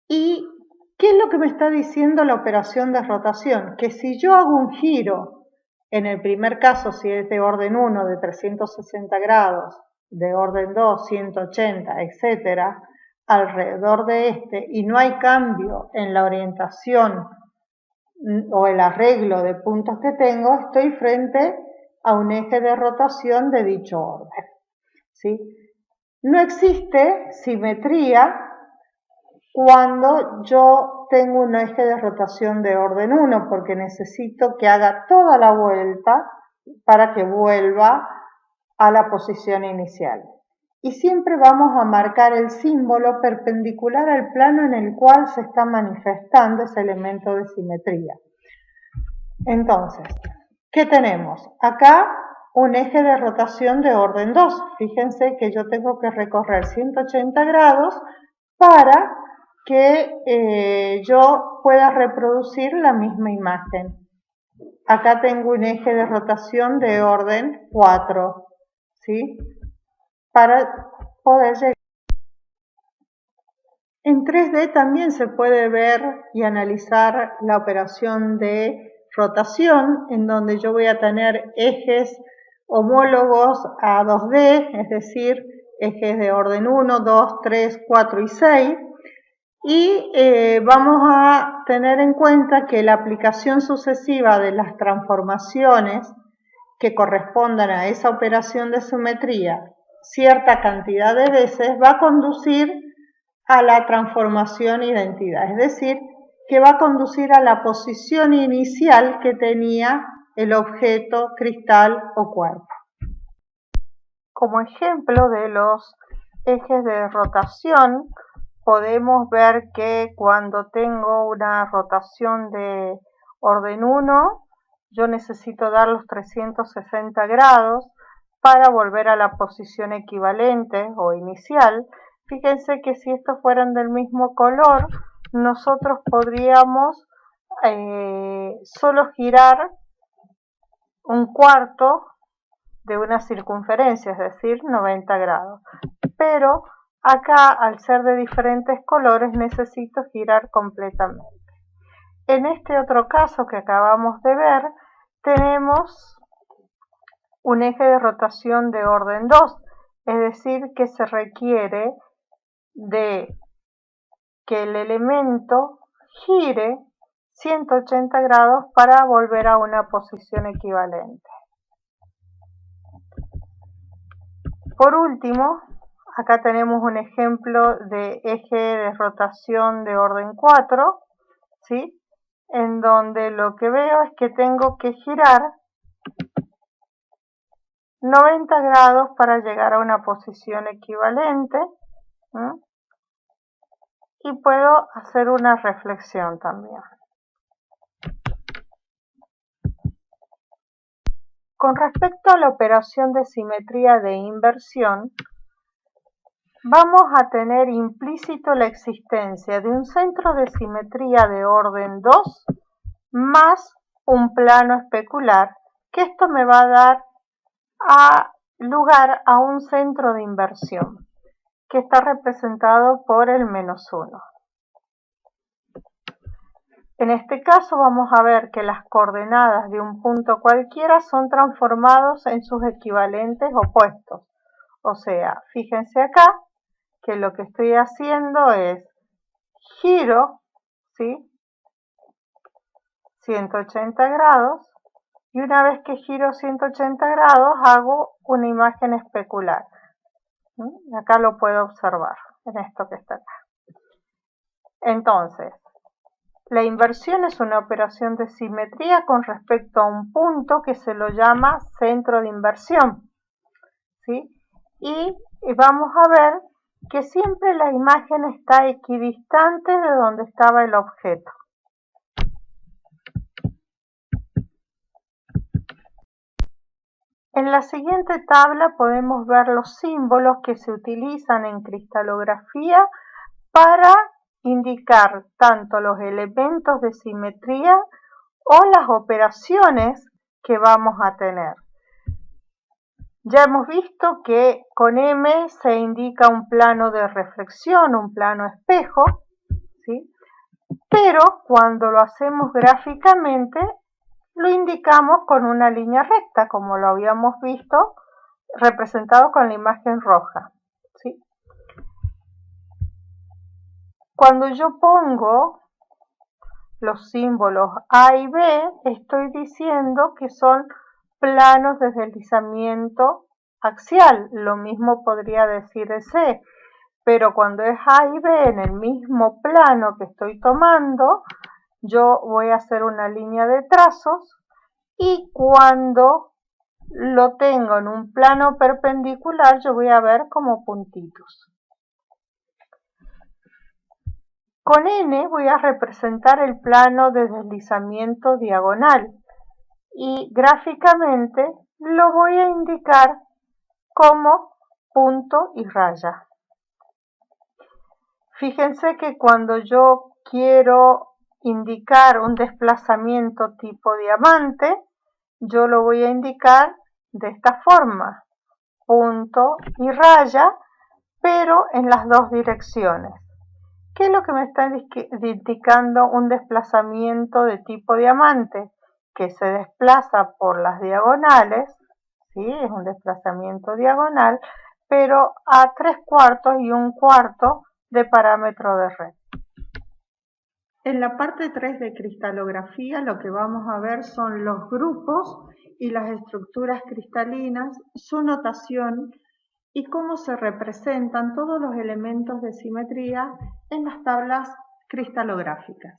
¿Y qué es lo que me está diciendo la operación de rotación? Que si yo hago un giro, en el primer caso si es de orden 1 de 360 grados, de orden 2 180, etcétera, alrededor de este y no hay cambio en la orientación o el arreglo de puntos que tengo, estoy frente a un eje de rotación de dicho orden, ¿sí? No existe simetría cuando yo tengo un eje de rotación de orden 1, porque necesito que haga toda la vuelta para que vuelva a la posición inicial. Y siempre vamos a marcar el símbolo perpendicular al plano en el cual se está manifestando ese elemento de simetría. Entonces, ¿qué tenemos? Acá un eje de rotación de orden 2. Fíjense que yo tengo que recorrer 180 grados para que yo pueda reproducir la misma imagen. Acá tengo un eje de rotación de orden 4, ¿sí? Para poder llegar. En 3D también se puede ver y analizar la operación de rotación, en donde yo voy a tener ejes homólogos a 2D, es decir, ejes de orden 1, 2, 3, 4 y 6, y vamos a tener en cuenta que la aplicación sucesiva de las transformaciones que correspondan a esa operación de simetría cierta cantidad de veces va a conducir a la transformación identidad, es decir, que va a conducir a la posición inicial que tenía el objeto, cristal o cuerpo. Como ejemplo de los ejes de rotación, podemos ver que cuando tengo una rotación de orden 1, yo necesito dar los 360 grados para volver a la posición equivalente o inicial. Fíjense que si estos fueran del mismo color, nosotros podríamos solo girar un cuarto de una circunferencia, es decir, 90 grados. Pero acá, al ser de diferentes colores, necesito girar completamente. En este otro caso que acabamos de ver, tenemos un eje de rotación de orden 2, es decir, que se requiere de que el elemento gire 180 grados para volver a una posición equivalente. Por último, acá tenemos un ejemplo de eje de rotación de orden 4, ¿sí? En donde lo que veo es que tengo que girar 90 grados para llegar a una posición equivalente, ¿sí? Y puedo hacer una reflexión también. Con respecto a la operación de simetría de inversión, vamos a tener implícito la existencia de un centro de simetría de orden 2 más un plano especular, que esto me va a dar lugar a un centro de inversión, que está representado por el -1. En este caso vamos a ver que las coordenadas de un punto cualquiera son transformados en sus equivalentes opuestos. O sea, fíjense acá que lo que estoy haciendo es giro, ¿sí? 180 grados, y una vez que giro 180 grados hago una imagen especular. Acá lo puedo observar en esto que está acá. Entonces, la inversión es una operación de simetría con respecto a un punto que se lo llama centro de inversión, ¿sí? Y vamos a ver que siempre la imagen está equidistante de donde estaba el objeto. En la siguiente tabla podemos ver los símbolos que se utilizan en cristalografía para indicar tanto los elementos de simetría o las operaciones que vamos a tener. Ya hemos visto que con M se indica un plano de reflexión, un plano espejo, ¿sí? Pero cuando lo hacemos gráficamente lo indicamos con una línea recta, como lo habíamos visto representado con la imagen roja, ¿sí? Cuando yo pongo los símbolos A y B, estoy diciendo que son planos de deslizamiento axial. Lo mismo podría decir de C, pero cuando es A y B en el mismo plano que estoy tomando, yo voy a hacer una línea de trazos, y cuando lo tengo en un plano perpendicular yo voy a ver como puntitos. Con N voy a representar el plano de deslizamiento diagonal y gráficamente lo voy a indicar como punto y raya. Fíjense que cuando yo quiero indicar un desplazamiento tipo diamante, yo lo voy a indicar de esta forma, punto y raya, pero en las dos direcciones. ¿Qué es lo que me está indicando un desplazamiento de tipo diamante? Que se desplaza por las diagonales, ¿sí? Es un desplazamiento diagonal, pero a 3/4 y 1/4 de parámetro de red. En la parte 3 de cristalografía lo que vamos a ver son los grupos y las estructuras cristalinas, su notación y cómo se representan todos los elementos de simetría en las tablas cristalográficas.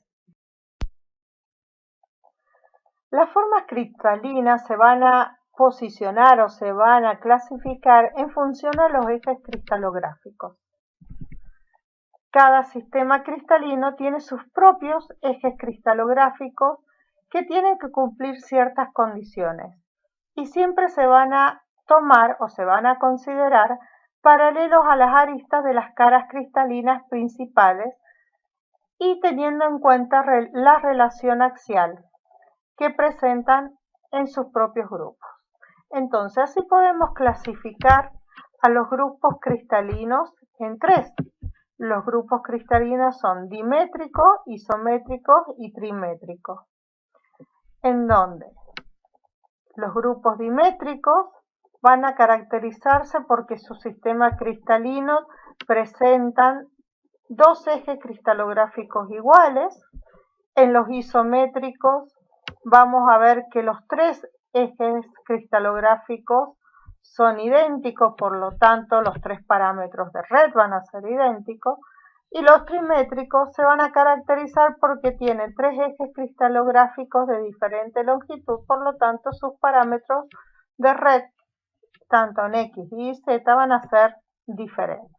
Las formas cristalinas se van a posicionar o se van a clasificar en función a los ejes cristalográficos. Cada sistema cristalino tiene sus propios ejes cristalográficos que tienen que cumplir ciertas condiciones y siempre se van a tomar o se van a considerar paralelos a las aristas de las caras cristalinas principales y teniendo en cuenta la relación axial que presentan en sus propios grupos. Entonces, así podemos clasificar a los grupos cristalinos en tres. Los grupos cristalinos son dimétricos, isométricos y trimétricos, en donde los grupos dimétricos van a caracterizarse porque su sistema cristalino presentan dos ejes cristalográficos iguales. En los isométricos vamos a ver que los tres ejes cristalográficos son idénticos, por lo tanto los tres parámetros de red van a ser idénticos, y los trimétricos se van a caracterizar porque tienen tres ejes cristalográficos de diferente longitud, por lo tanto sus parámetros de red, tanto en X y Z, van a ser diferentes.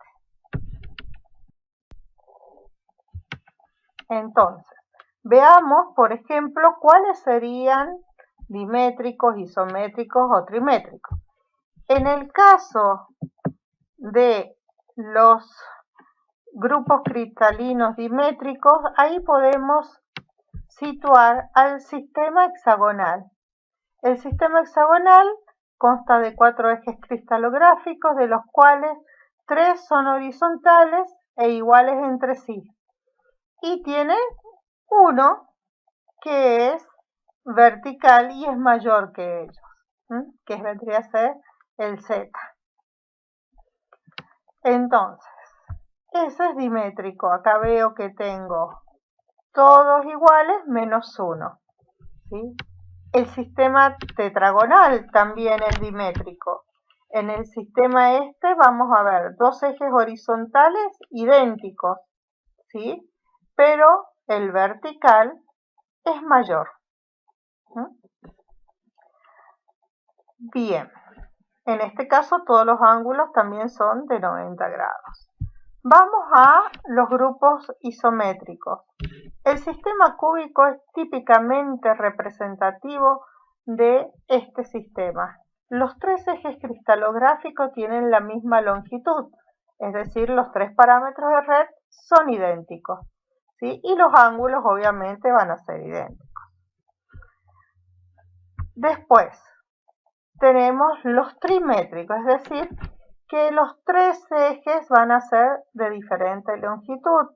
Entonces, veamos, por ejemplo, cuáles serían dimétricos, isométricos o trimétricos. En el caso de los grupos cristalinos dimétricos, ahí podemos situar al sistema hexagonal. El sistema hexagonal consta de 4 ejes cristalográficos, de los cuales 3 son horizontales e iguales entre sí. Y tiene uno que es vertical y es mayor que ellos, que vendría a ser el Z. Entonces, ese es dimétrico. Acá veo que tengo todos iguales menos 1. ¿Sí? El sistema tetragonal también es dimétrico. En el sistema este vamos a ver dos ejes horizontales idénticos, ¿sí? Pero el vertical es mayor. Bien, en este caso todos los ángulos también son de 90 grados. Vamos a los grupos isométricos. El sistema cúbico es típicamente representativo de este sistema. Los tres ejes cristalográficos tienen la misma longitud, es decir, los tres parámetros de red son idénticos, ¿sí? Y los ángulos obviamente van a ser idénticos. Después tenemos los trimétricos, es decir, que los tres ejes van a ser de diferente longitud,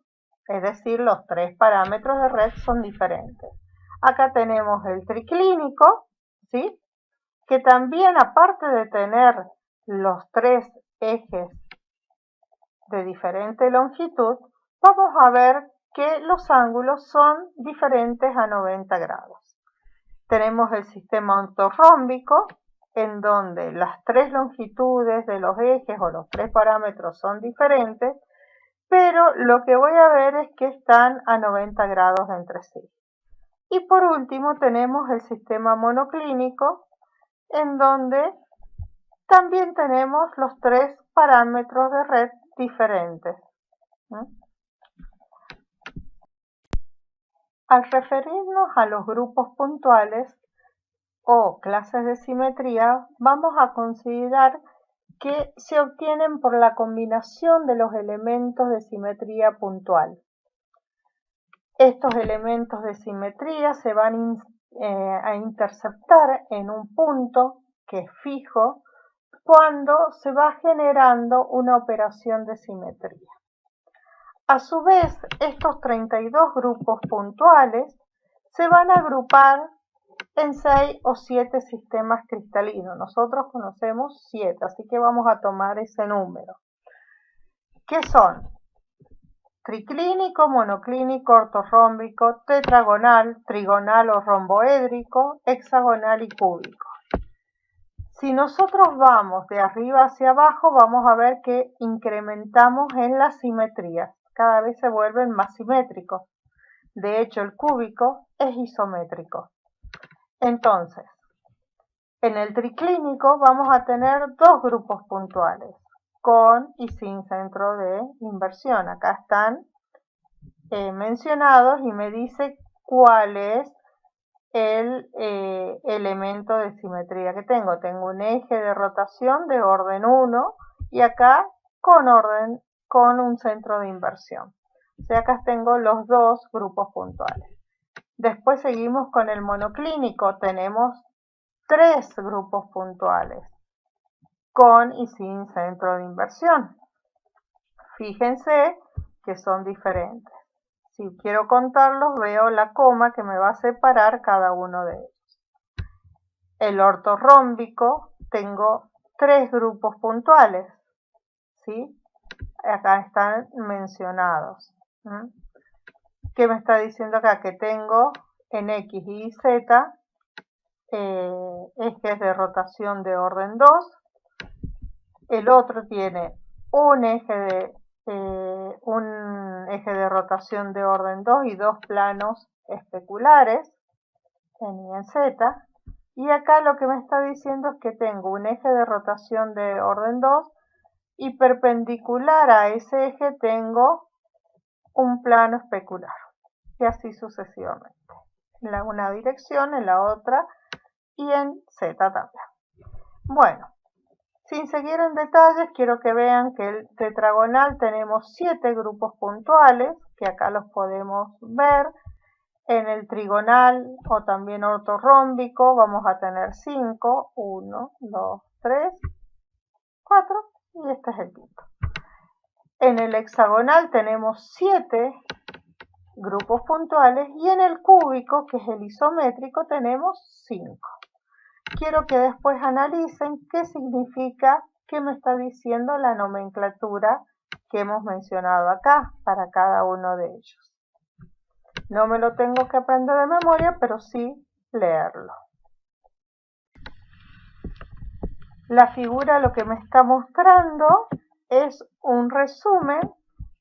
es decir, los tres parámetros de red son diferentes. Acá tenemos el triclínico, ¿sí? Que también, aparte de tener los tres ejes de diferente longitud, vamos a ver que los ángulos son diferentes a 90 grados. Tenemos el sistema ortorrómbico, en donde las tres longitudes de los ejes o los tres parámetros son diferentes, pero lo que voy a ver es que están a 90 grados entre sí. Y por último tenemos el sistema monoclínico, en donde también tenemos los tres parámetros de red diferentes. Al referirnos a los grupos puntuales o clases de simetría, vamos a considerar que se obtienen por la combinación de los elementos de simetría puntual. Estos elementos de simetría se van a interceptar en un punto que es fijo cuando se va generando una operación de simetría. A su vez, estos 32 grupos puntuales se van a agrupar en 6 o 7 sistemas cristalinos. Nosotros conocemos 7, así que vamos a tomar ese número. ¿Qué son? Triclínico, monoclínico, ortorrómbico, tetragonal, trigonal o romboédrico, hexagonal y cúbico. Si nosotros vamos de arriba hacia abajo, vamos a ver que incrementamos en las simetrías. Cada vez se vuelven más simétricos. De hecho, el cúbico es isométrico. Entonces, en el triclínico vamos a tener dos grupos puntuales, con y sin centro de inversión. Acá están mencionados y me dice cuál es el elemento de simetría que tengo. Tengo un eje de rotación de orden 1 y acá con un centro de inversión. O sea, acá tengo los dos grupos puntuales. Después seguimos con el monoclínico. Tenemos tres grupos puntuales con y sin centro de inversión. Fíjense que son diferentes. Si quiero contarlos, veo la coma que me va a separar cada uno de ellos. El ortorrómbico, tengo tres grupos puntuales, ¿sí? Acá están mencionados. ¿Qué me está diciendo acá? Que tengo en X y Z ejes de rotación de orden 2. El otro tiene un eje de rotación de orden 2 y dos planos especulares en Y en Z. Y acá lo que me está diciendo es que tengo un eje de rotación de orden 2 y perpendicular a ese eje tengo un plano especular. Y así sucesivamente. En una dirección, en la otra y en Z también. Bueno, sin seguir en detalles, quiero que vean que el tetragonal tenemos 7 grupos puntuales, que acá los podemos ver. En el trigonal o también ortorrómbico vamos a tener 5, 1, 2, 3, 4 y este es el quinto. En el hexagonal tenemos 7 grupos puntuales, y en el cúbico, que es el isométrico, tenemos 5. Quiero que después analicen qué significa, qué me está diciendo la nomenclatura que hemos mencionado acá para cada uno de ellos. No me lo tengo que aprender de memoria, pero sí leerlo. La figura lo que me está mostrando es un resumen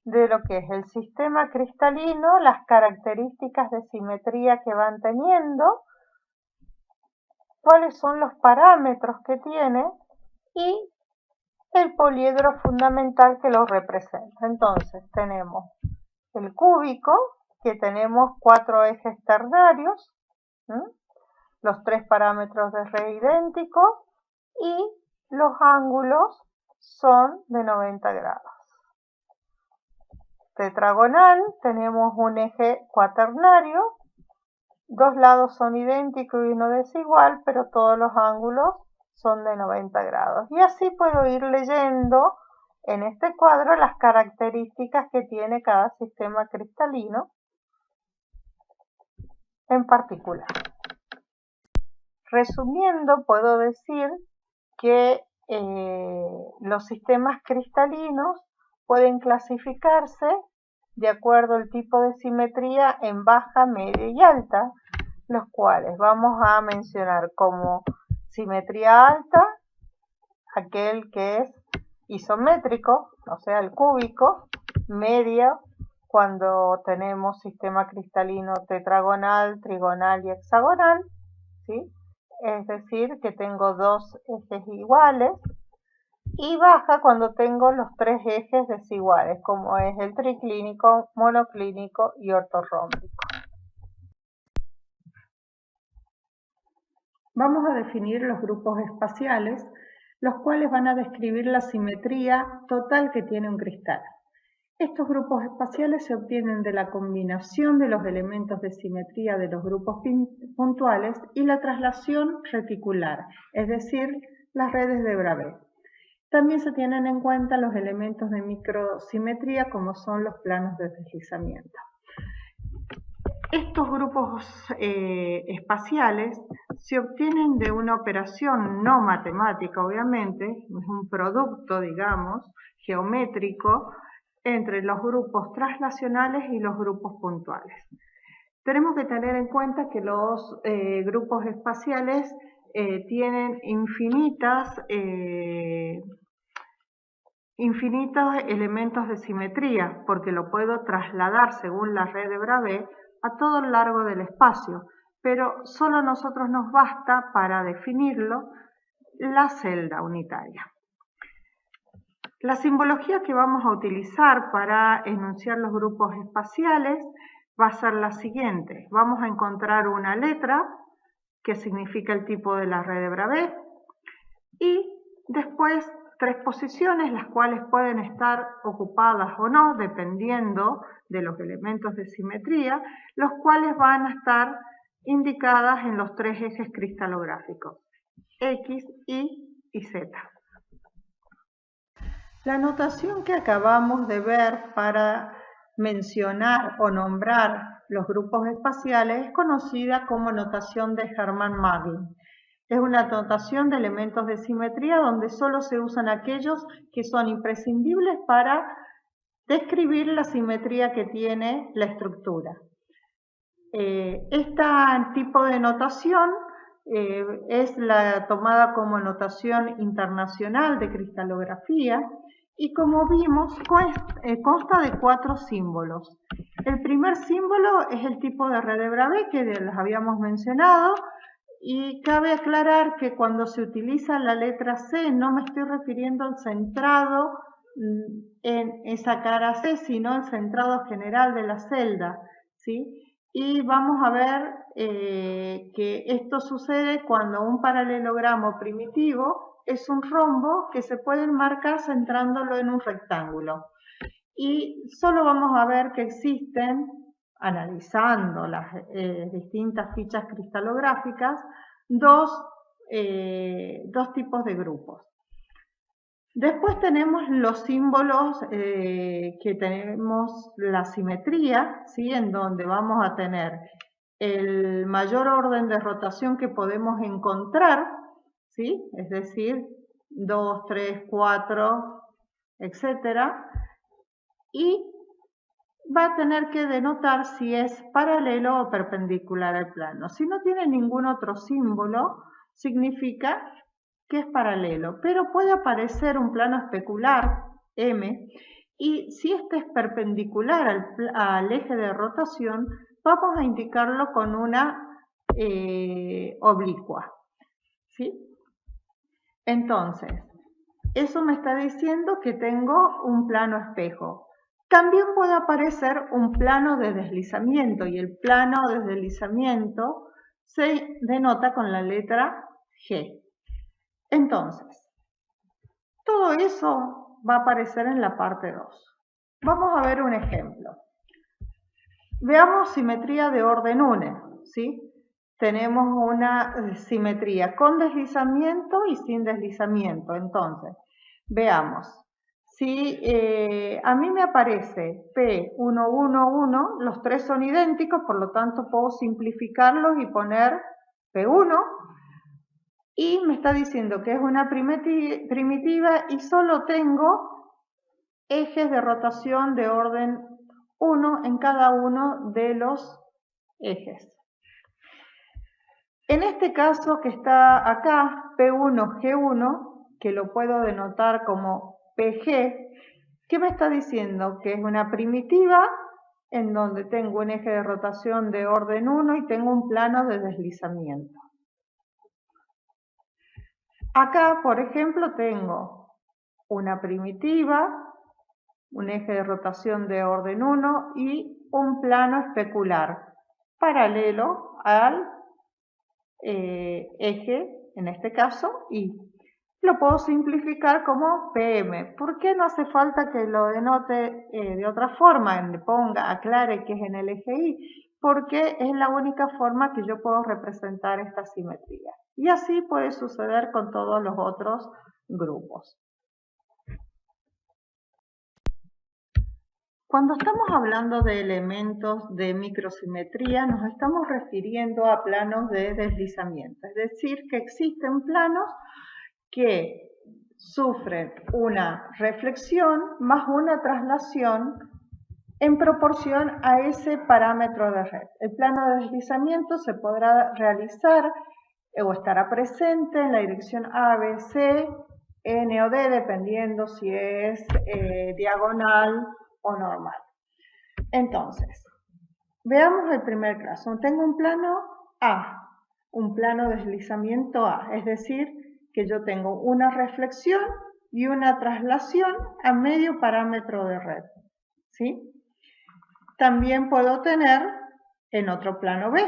de lo que es el sistema cristalino, las características de simetría que van teniendo, cuáles son los parámetros que tiene y el poliedro fundamental que lo representa. Entonces tenemos el cúbico, que tenemos 4 ejes ternarios, los 3 parámetros de red idénticos, y los ángulos son de 90 grados. Tetragonal, tenemos un eje cuaternario, 2 lados son idénticos y uno desigual, pero todos los ángulos son de 90 grados. Y así puedo ir leyendo en este cuadro las características que tiene cada sistema cristalino en particular. Resumiendo, puedo decir que los sistemas cristalinos pueden clasificarse de acuerdo al tipo de simetría en baja, media y alta, los cuales vamos a mencionar como simetría alta, aquel que es isométrico, o sea el cúbico; media, cuando tenemos sistema cristalino tetragonal, trigonal y hexagonal, ¿sí? Es decir, que tengo 2 ejes iguales; y baja, cuando tengo los 3 ejes desiguales, como es el triclínico, monoclínico y ortorrómbico. Vamos a definir los grupos espaciales, los cuales van a describir la simetría total que tiene un cristal. Estos grupos espaciales se obtienen de la combinación de los elementos de simetría de los grupos puntuales y la traslación reticular, es decir, las redes de Bravais. También se tienen en cuenta los elementos de microsimetría, como son los planos de deslizamiento. Estos grupos espaciales se obtienen de una operación no matemática, obviamente, es un producto, digamos, geométrico entre los grupos translacionales y los grupos puntuales. Tenemos que tener en cuenta que los grupos espaciales tienen infinitos elementos de simetría, porque lo puedo trasladar según la red de Bravais a todo lo largo del espacio, pero solo a nosotros nos basta para definirlo la celda unitaria. La simbología que vamos a utilizar para enunciar los grupos espaciales va a ser la siguiente. Vamos a encontrar una letra que significa el tipo de la red de Bravais y después 3 posiciones, las cuales pueden estar ocupadas o no, dependiendo de los elementos de simetría, los cuales van a estar indicadas en los 3 ejes cristalográficos, X, Y Z. La notación que acabamos de ver para mencionar o nombrar los grupos espaciales es conocida como notación de Hermann-Magin. Es una notación de elementos de simetría donde solo se usan aquellos que son imprescindibles para describir la simetría que tiene la estructura. Este tipo de notación es la tomada como notación internacional de cristalografía y, como vimos, consta de 4 símbolos. El primer símbolo es el tipo de red de Bravais que les habíamos mencionado, y cabe aclarar que cuando se utiliza la letra C no me estoy refiriendo al centrado en esa cara C, sino al centrado general de la celda, ¿sí? Y vamos a ver que esto sucede cuando un paralelogramo primitivo es un rombo que se puede marcar centrándolo en un rectángulo. Y solo vamos a ver que existen, analizando las distintas fichas cristalográficas, dos tipos de grupos. Después tenemos los símbolos que tenemos la simetría, ¿sí? En donde vamos a tener el mayor orden de rotación que podemos encontrar, ¿sí? Es decir, 2, 3, 4, etcétera, y va a tener que denotar si es paralelo o perpendicular al plano. Si no tiene ningún otro símbolo, significa que es paralelo, pero puede aparecer un plano especular, M, y si este es perpendicular al eje de rotación, vamos a indicarlo con una oblicua, ¿sí? Entonces, eso me está diciendo que tengo un plano espejo. También puede aparecer un plano de deslizamiento y el plano de deslizamiento se denota con la letra G. Entonces, todo eso va a aparecer en la parte 2. Vamos a ver un ejemplo. Veamos simetría de orden 1, ¿sí? Tenemos una simetría con deslizamiento y sin deslizamiento. Entonces, veamos. Si a mí me aparece P111, los tres son idénticos, por lo tanto puedo simplificarlos y poner P1. Y me está diciendo que es una primitiva y solo tengo ejes de rotación de orden 1 en cada uno de los ejes. En este caso que está acá, P1, G1, que lo puedo denotar como PG, ¿qué me está diciendo? Que es una primitiva en donde tengo un eje de rotación de orden 1 y tengo un plano de deslizamiento. Acá, por ejemplo, tengo una primitiva, un eje de rotación de orden 1 y un plano especular paralelo al eje, en este caso, y lo puedo simplificar como PM. ¿Por qué no hace falta que lo denote de otra forma? Le ponga, aclare que es en el eje Y, porque es la única forma que yo puedo representar esta simetría. Y así puede suceder con todos los otros grupos. Cuando estamos hablando de elementos de microsimetría, nos estamos refiriendo a planos de deslizamiento, es decir, que existen planos que sufren una reflexión más una traslación en proporción a ese parámetro de red. El plano de deslizamiento se podrá realizar o estará presente en la dirección A, B, C, N o D, dependiendo si es diagonal o normal. Entonces, veamos el primer caso. Tengo un plano A, un plano de deslizamiento A, es decir, que yo tengo una reflexión y una traslación a medio parámetro de red, ¿sí? También puedo tener en otro plano B,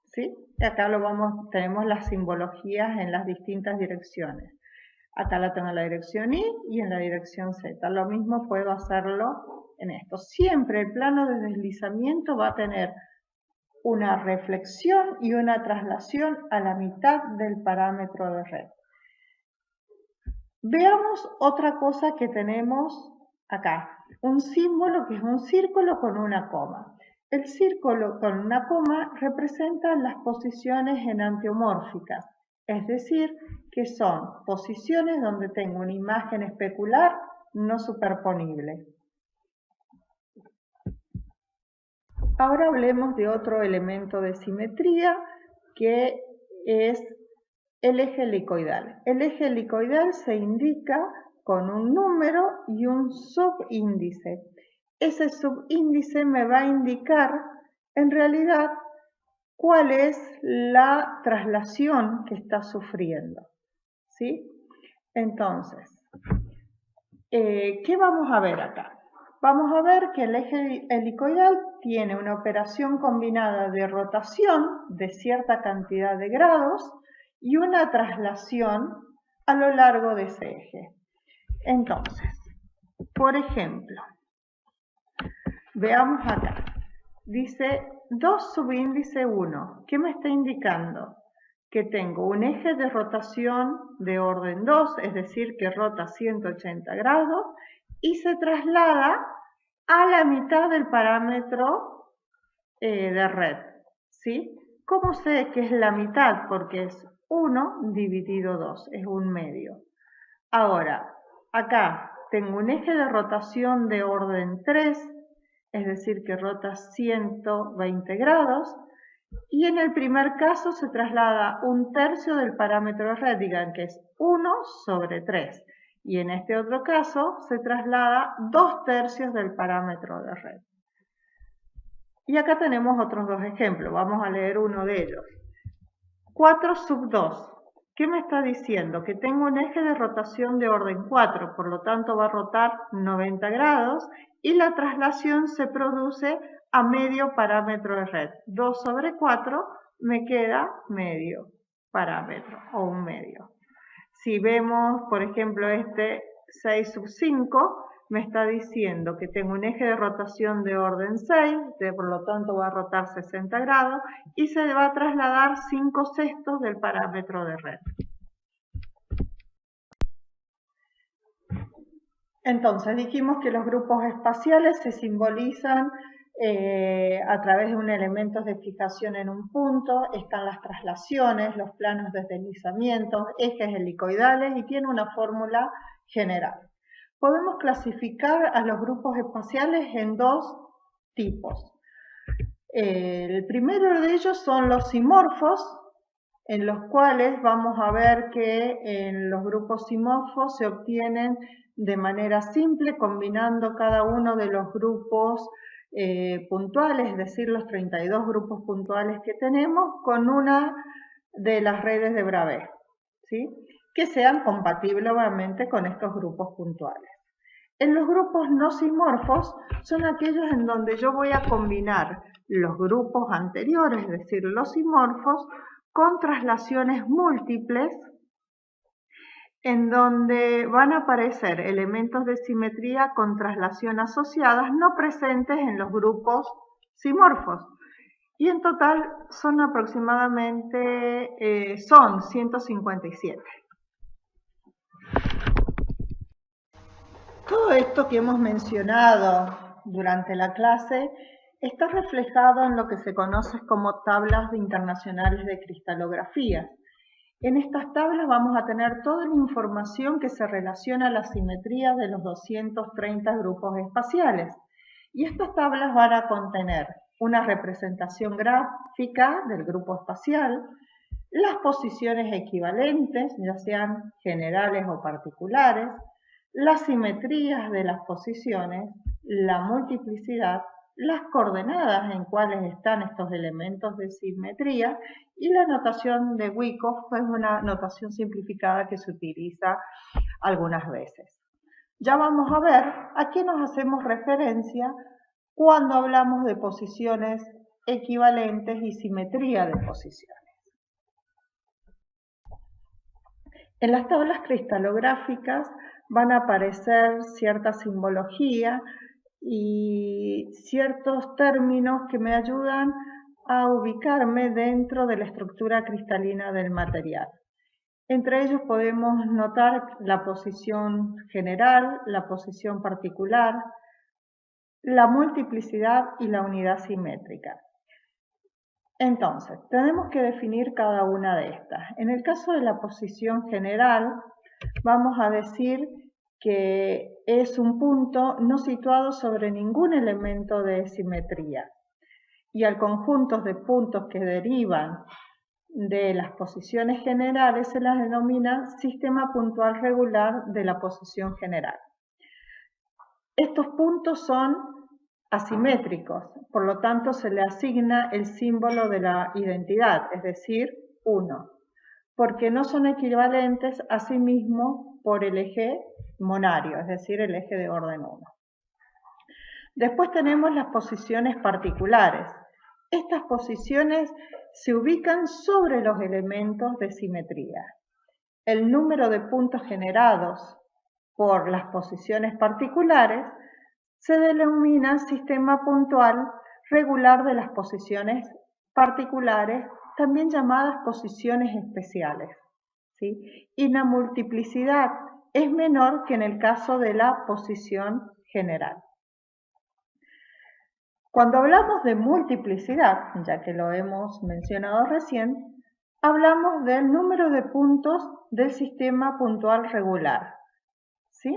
¿sí? Acá tenemos las simbologías en las distintas direcciones. Acá la tengo en la dirección Y y en la dirección Z. Lo mismo puedo hacerlo en esto. Siempre el plano de deslizamiento va a tener una reflexión y una traslación a la mitad del parámetro de red. Veamos otra cosa que tenemos acá. Un símbolo que es un círculo con una coma. El círculo con una coma representa las posiciones enantiomórficas, es decir, que son posiciones donde tengo una imagen especular no superponible. Ahora hablemos de otro elemento de simetría que es el eje helicoidal. El eje helicoidal se indica con un número y un subíndice. Ese subíndice me va a indicar en realidad cuál es la traslación que está sufriendo, ¿sí? Entonces, ¿qué vamos a ver acá? Vamos a ver que el eje helicoidal tiene una operación combinada de rotación de cierta cantidad de grados y una traslación a lo largo de ese eje. Entonces, por ejemplo, veamos acá. Dice 2 subíndice 1. ¿Qué me está indicando? que tengo un eje de rotación de orden 2, es decir, que rota 180 grados y se traslada a la mitad del parámetro de red, ¿sí? ¿Cómo sé que es la mitad? Porque es 1 dividido 2, es un medio. Ahora, acá tengo un eje de rotación de orden 3, es decir, que rota 120 grados, y en el primer caso se traslada un tercio del parámetro de red, digan que es 1 sobre 3. Y en este otro caso se traslada 2 tercios del parámetro de red. Y acá tenemos otros dos ejemplos. Vamos a leer uno de ellos. 4 sub 2. ¿Qué me está diciendo? Que tengo un eje de rotación de orden 4, por lo tanto va a rotar 90 grados y la traslación se produce a medio parámetro de red. 2 sobre 4 me queda medio parámetro o un medio. Si vemos, por ejemplo, este 6 sub 5, me está diciendo que tengo un eje de rotación de orden 6, por lo tanto va a rotar 60 grados y se va a trasladar 5 sextos del parámetro de red. Entonces dijimos que los grupos espaciales se simbolizan a través de un elemento de fijación en un punto, están las traslaciones, los planos de deslizamiento, ejes helicoidales y tiene una fórmula general. Podemos clasificar a los grupos espaciales en dos tipos. El primero de ellos son los simorfos, en los cuales vamos a ver que en los grupos simorfos se obtienen de manera simple combinando cada uno de los grupos puntuales, es decir, los 32 grupos puntuales que tenemos con una de las redes de Bravais, ¿sí? Que sean compatibles obviamente con estos grupos puntuales. En los grupos no simorfos son aquellos en donde yo voy a combinar los grupos anteriores, es decir, los simorfos, con traslaciones múltiples en donde van a aparecer elementos de simetría con traslación asociadas no presentes en los grupos simorfos. Y en total son aproximadamente, son 157. Todo esto que hemos mencionado durante la clase está reflejado en lo que se conoce como tablas internacionales de cristalografía. En estas tablas vamos a tener toda la información que se relaciona a la simetría de los 230 grupos espaciales. Y estas tablas van a contener una representación gráfica del grupo espacial, las posiciones equivalentes, ya sean generales o particulares, las simetrías de las posiciones, la multiplicidad, las coordenadas en cuáles están estos elementos de simetría y la notación de Wyckoff es una notación simplificada que se utiliza algunas veces. Ya vamos a ver a qué nos hacemos referencia cuando hablamos de posiciones equivalentes y simetría de posiciones. En las tablas cristalográficas van a aparecer cierta simbología y ciertos términos que me ayudan a ubicarme dentro de la estructura cristalina del material. Entre ellos podemos notar la posición general, la posición particular, la multiplicidad y la unidad simétrica. Entonces, tenemos que definir cada una de estas. En el caso de la posición general, vamos a decir que es un punto no situado sobre ningún elemento de simetría. Y al conjunto de puntos que derivan de las posiciones generales se las denomina sistema puntual regular de la posición general. Estos puntos son asimétricos, por lo tanto se le asigna el símbolo de la identidad, es decir, 1, porque no son equivalentes a sí mismos por el eje monario, es decir, el eje de orden 1. Después tenemos las posiciones particulares. Estas posiciones se ubican sobre los elementos de simetría. El número de puntos generados por las posiciones particulares se denomina sistema puntual regular de las posiciones particulares también llamadas posiciones especiales, ¿sí? Y la multiplicidad es menor que en el caso de la posición general. Cuando hablamos de multiplicidad, ya que lo hemos mencionado recién, hablamos del número de puntos del sistema puntual regular, ¿sí?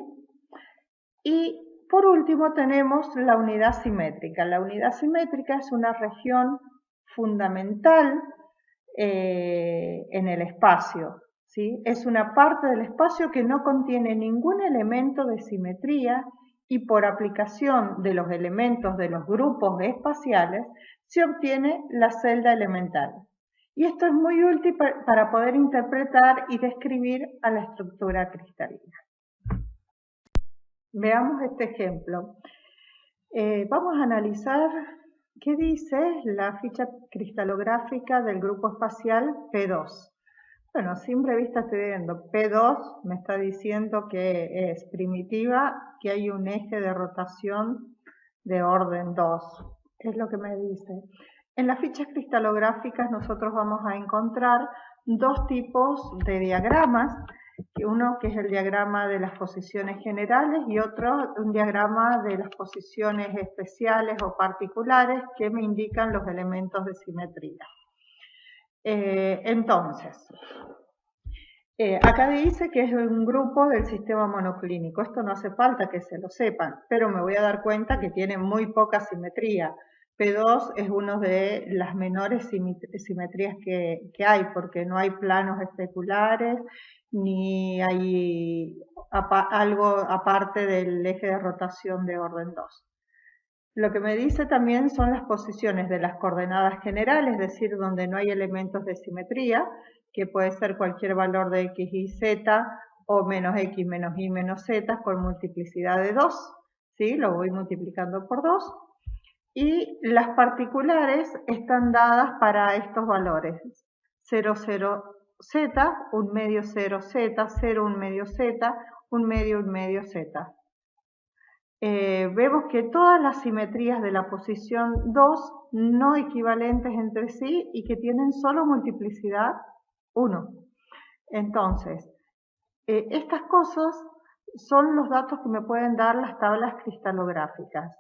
Y por último tenemos la unidad simétrica. La unidad simétrica es una región fundamental en el espacio, ¿sí? Es una parte del espacio que no contiene ningún elemento de simetría y por aplicación de los elementos de los grupos espaciales se obtiene la celda elemental. Y esto es muy útil para poder interpretar y describir a la estructura cristalina. Veamos este ejemplo. Vamos a analizar qué dice la ficha cristalográfica del grupo espacial P2. Bueno, a simple vista estoy viendo P2, me está diciendo que es primitiva, que hay un eje de rotación de orden 2. Es lo que me dice. En las fichas cristalográficas nosotros vamos a encontrar dos tipos de diagramas. Uno que es el diagrama de las posiciones generales y otro un diagrama de las posiciones especiales o particulares que me indican los elementos de simetría. Acá dice que es un grupo del sistema monoclínico. Esto no hace falta que se lo sepan, pero me voy a dar cuenta que tiene muy poca simetría. P2 es una de las menores simetrías que hay, porque no hay planos especulares, ni hay algo aparte del eje de rotación de orden 2. Lo que me dice también son las posiciones de las coordenadas generales, es decir, donde no hay elementos de simetría, que puede ser cualquier valor de x y z, o menos x menos y menos z con multiplicidad de 2, ¿sí? Lo voy multiplicando por 2. Y las particulares están dadas para estos valores. 0, 0, z, 1 medio 0, z, 0, 1 medio z, 1 medio z. Vemos que todas las simetrías de la posición 2 no equivalentes entre sí y que tienen solo multiplicidad 1. Entonces, estas cosas son los datos que me pueden dar las tablas cristalográficas.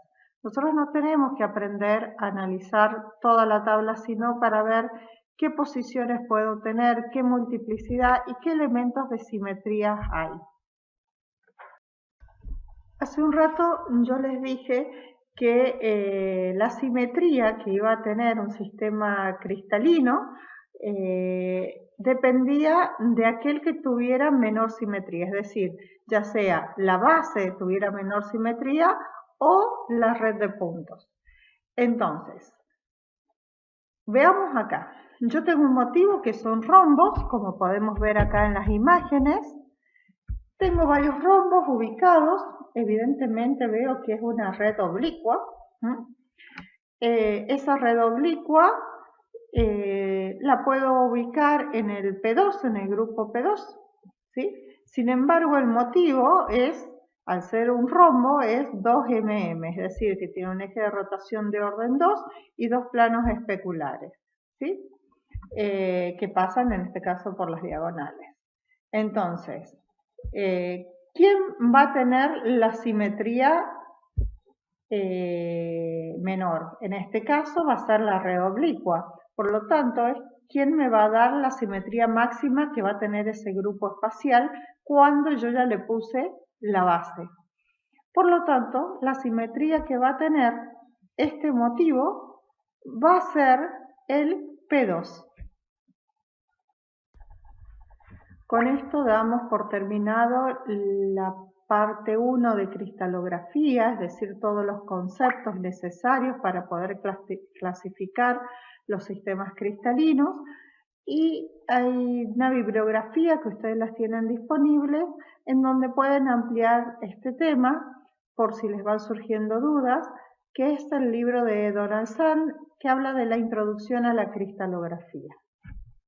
Nosotros no tenemos que aprender a analizar toda la tabla, sino para ver qué posiciones puedo tener, qué multiplicidad y qué elementos de simetría hay. Hace un rato yo les dije que la simetría que iba a tener un sistema cristalino dependía de aquel que tuviera menor simetría, es decir, ya sea la base tuviera menor simetría o la red de puntos. Entonces, veamos acá. Yo tengo un motivo que son rombos, como podemos ver acá en las imágenes. Tengo varios rombos ubicados, evidentemente veo que es una red oblicua. Esa red oblicua la puedo ubicar en el P2, en el grupo P2, ¿sí? Sin embargo, el motivo es, al ser un rombo, es 2mm, es decir, que tiene un eje de rotación de orden 2 y dos planos especulares, ¿sí? Que pasan, en este caso, por las diagonales. Entonces, ¿quién va a tener la simetría menor? En este caso va a ser la red oblicua. Por lo tanto, es quién me va a dar la simetría máxima que va a tener ese grupo espacial cuando yo ya le puse la base. Por lo tanto, la simetría que va a tener este motivo va a ser el P2. Con esto damos por terminado la parte 1 de cristalografía, es decir, todos los conceptos necesarios para poder clasificar los sistemas cristalinos, y hay una bibliografía que ustedes las tienen disponibles en donde pueden ampliar este tema por si les van surgiendo dudas, que es el libro de Donaldson que habla de la introducción a la cristalografía.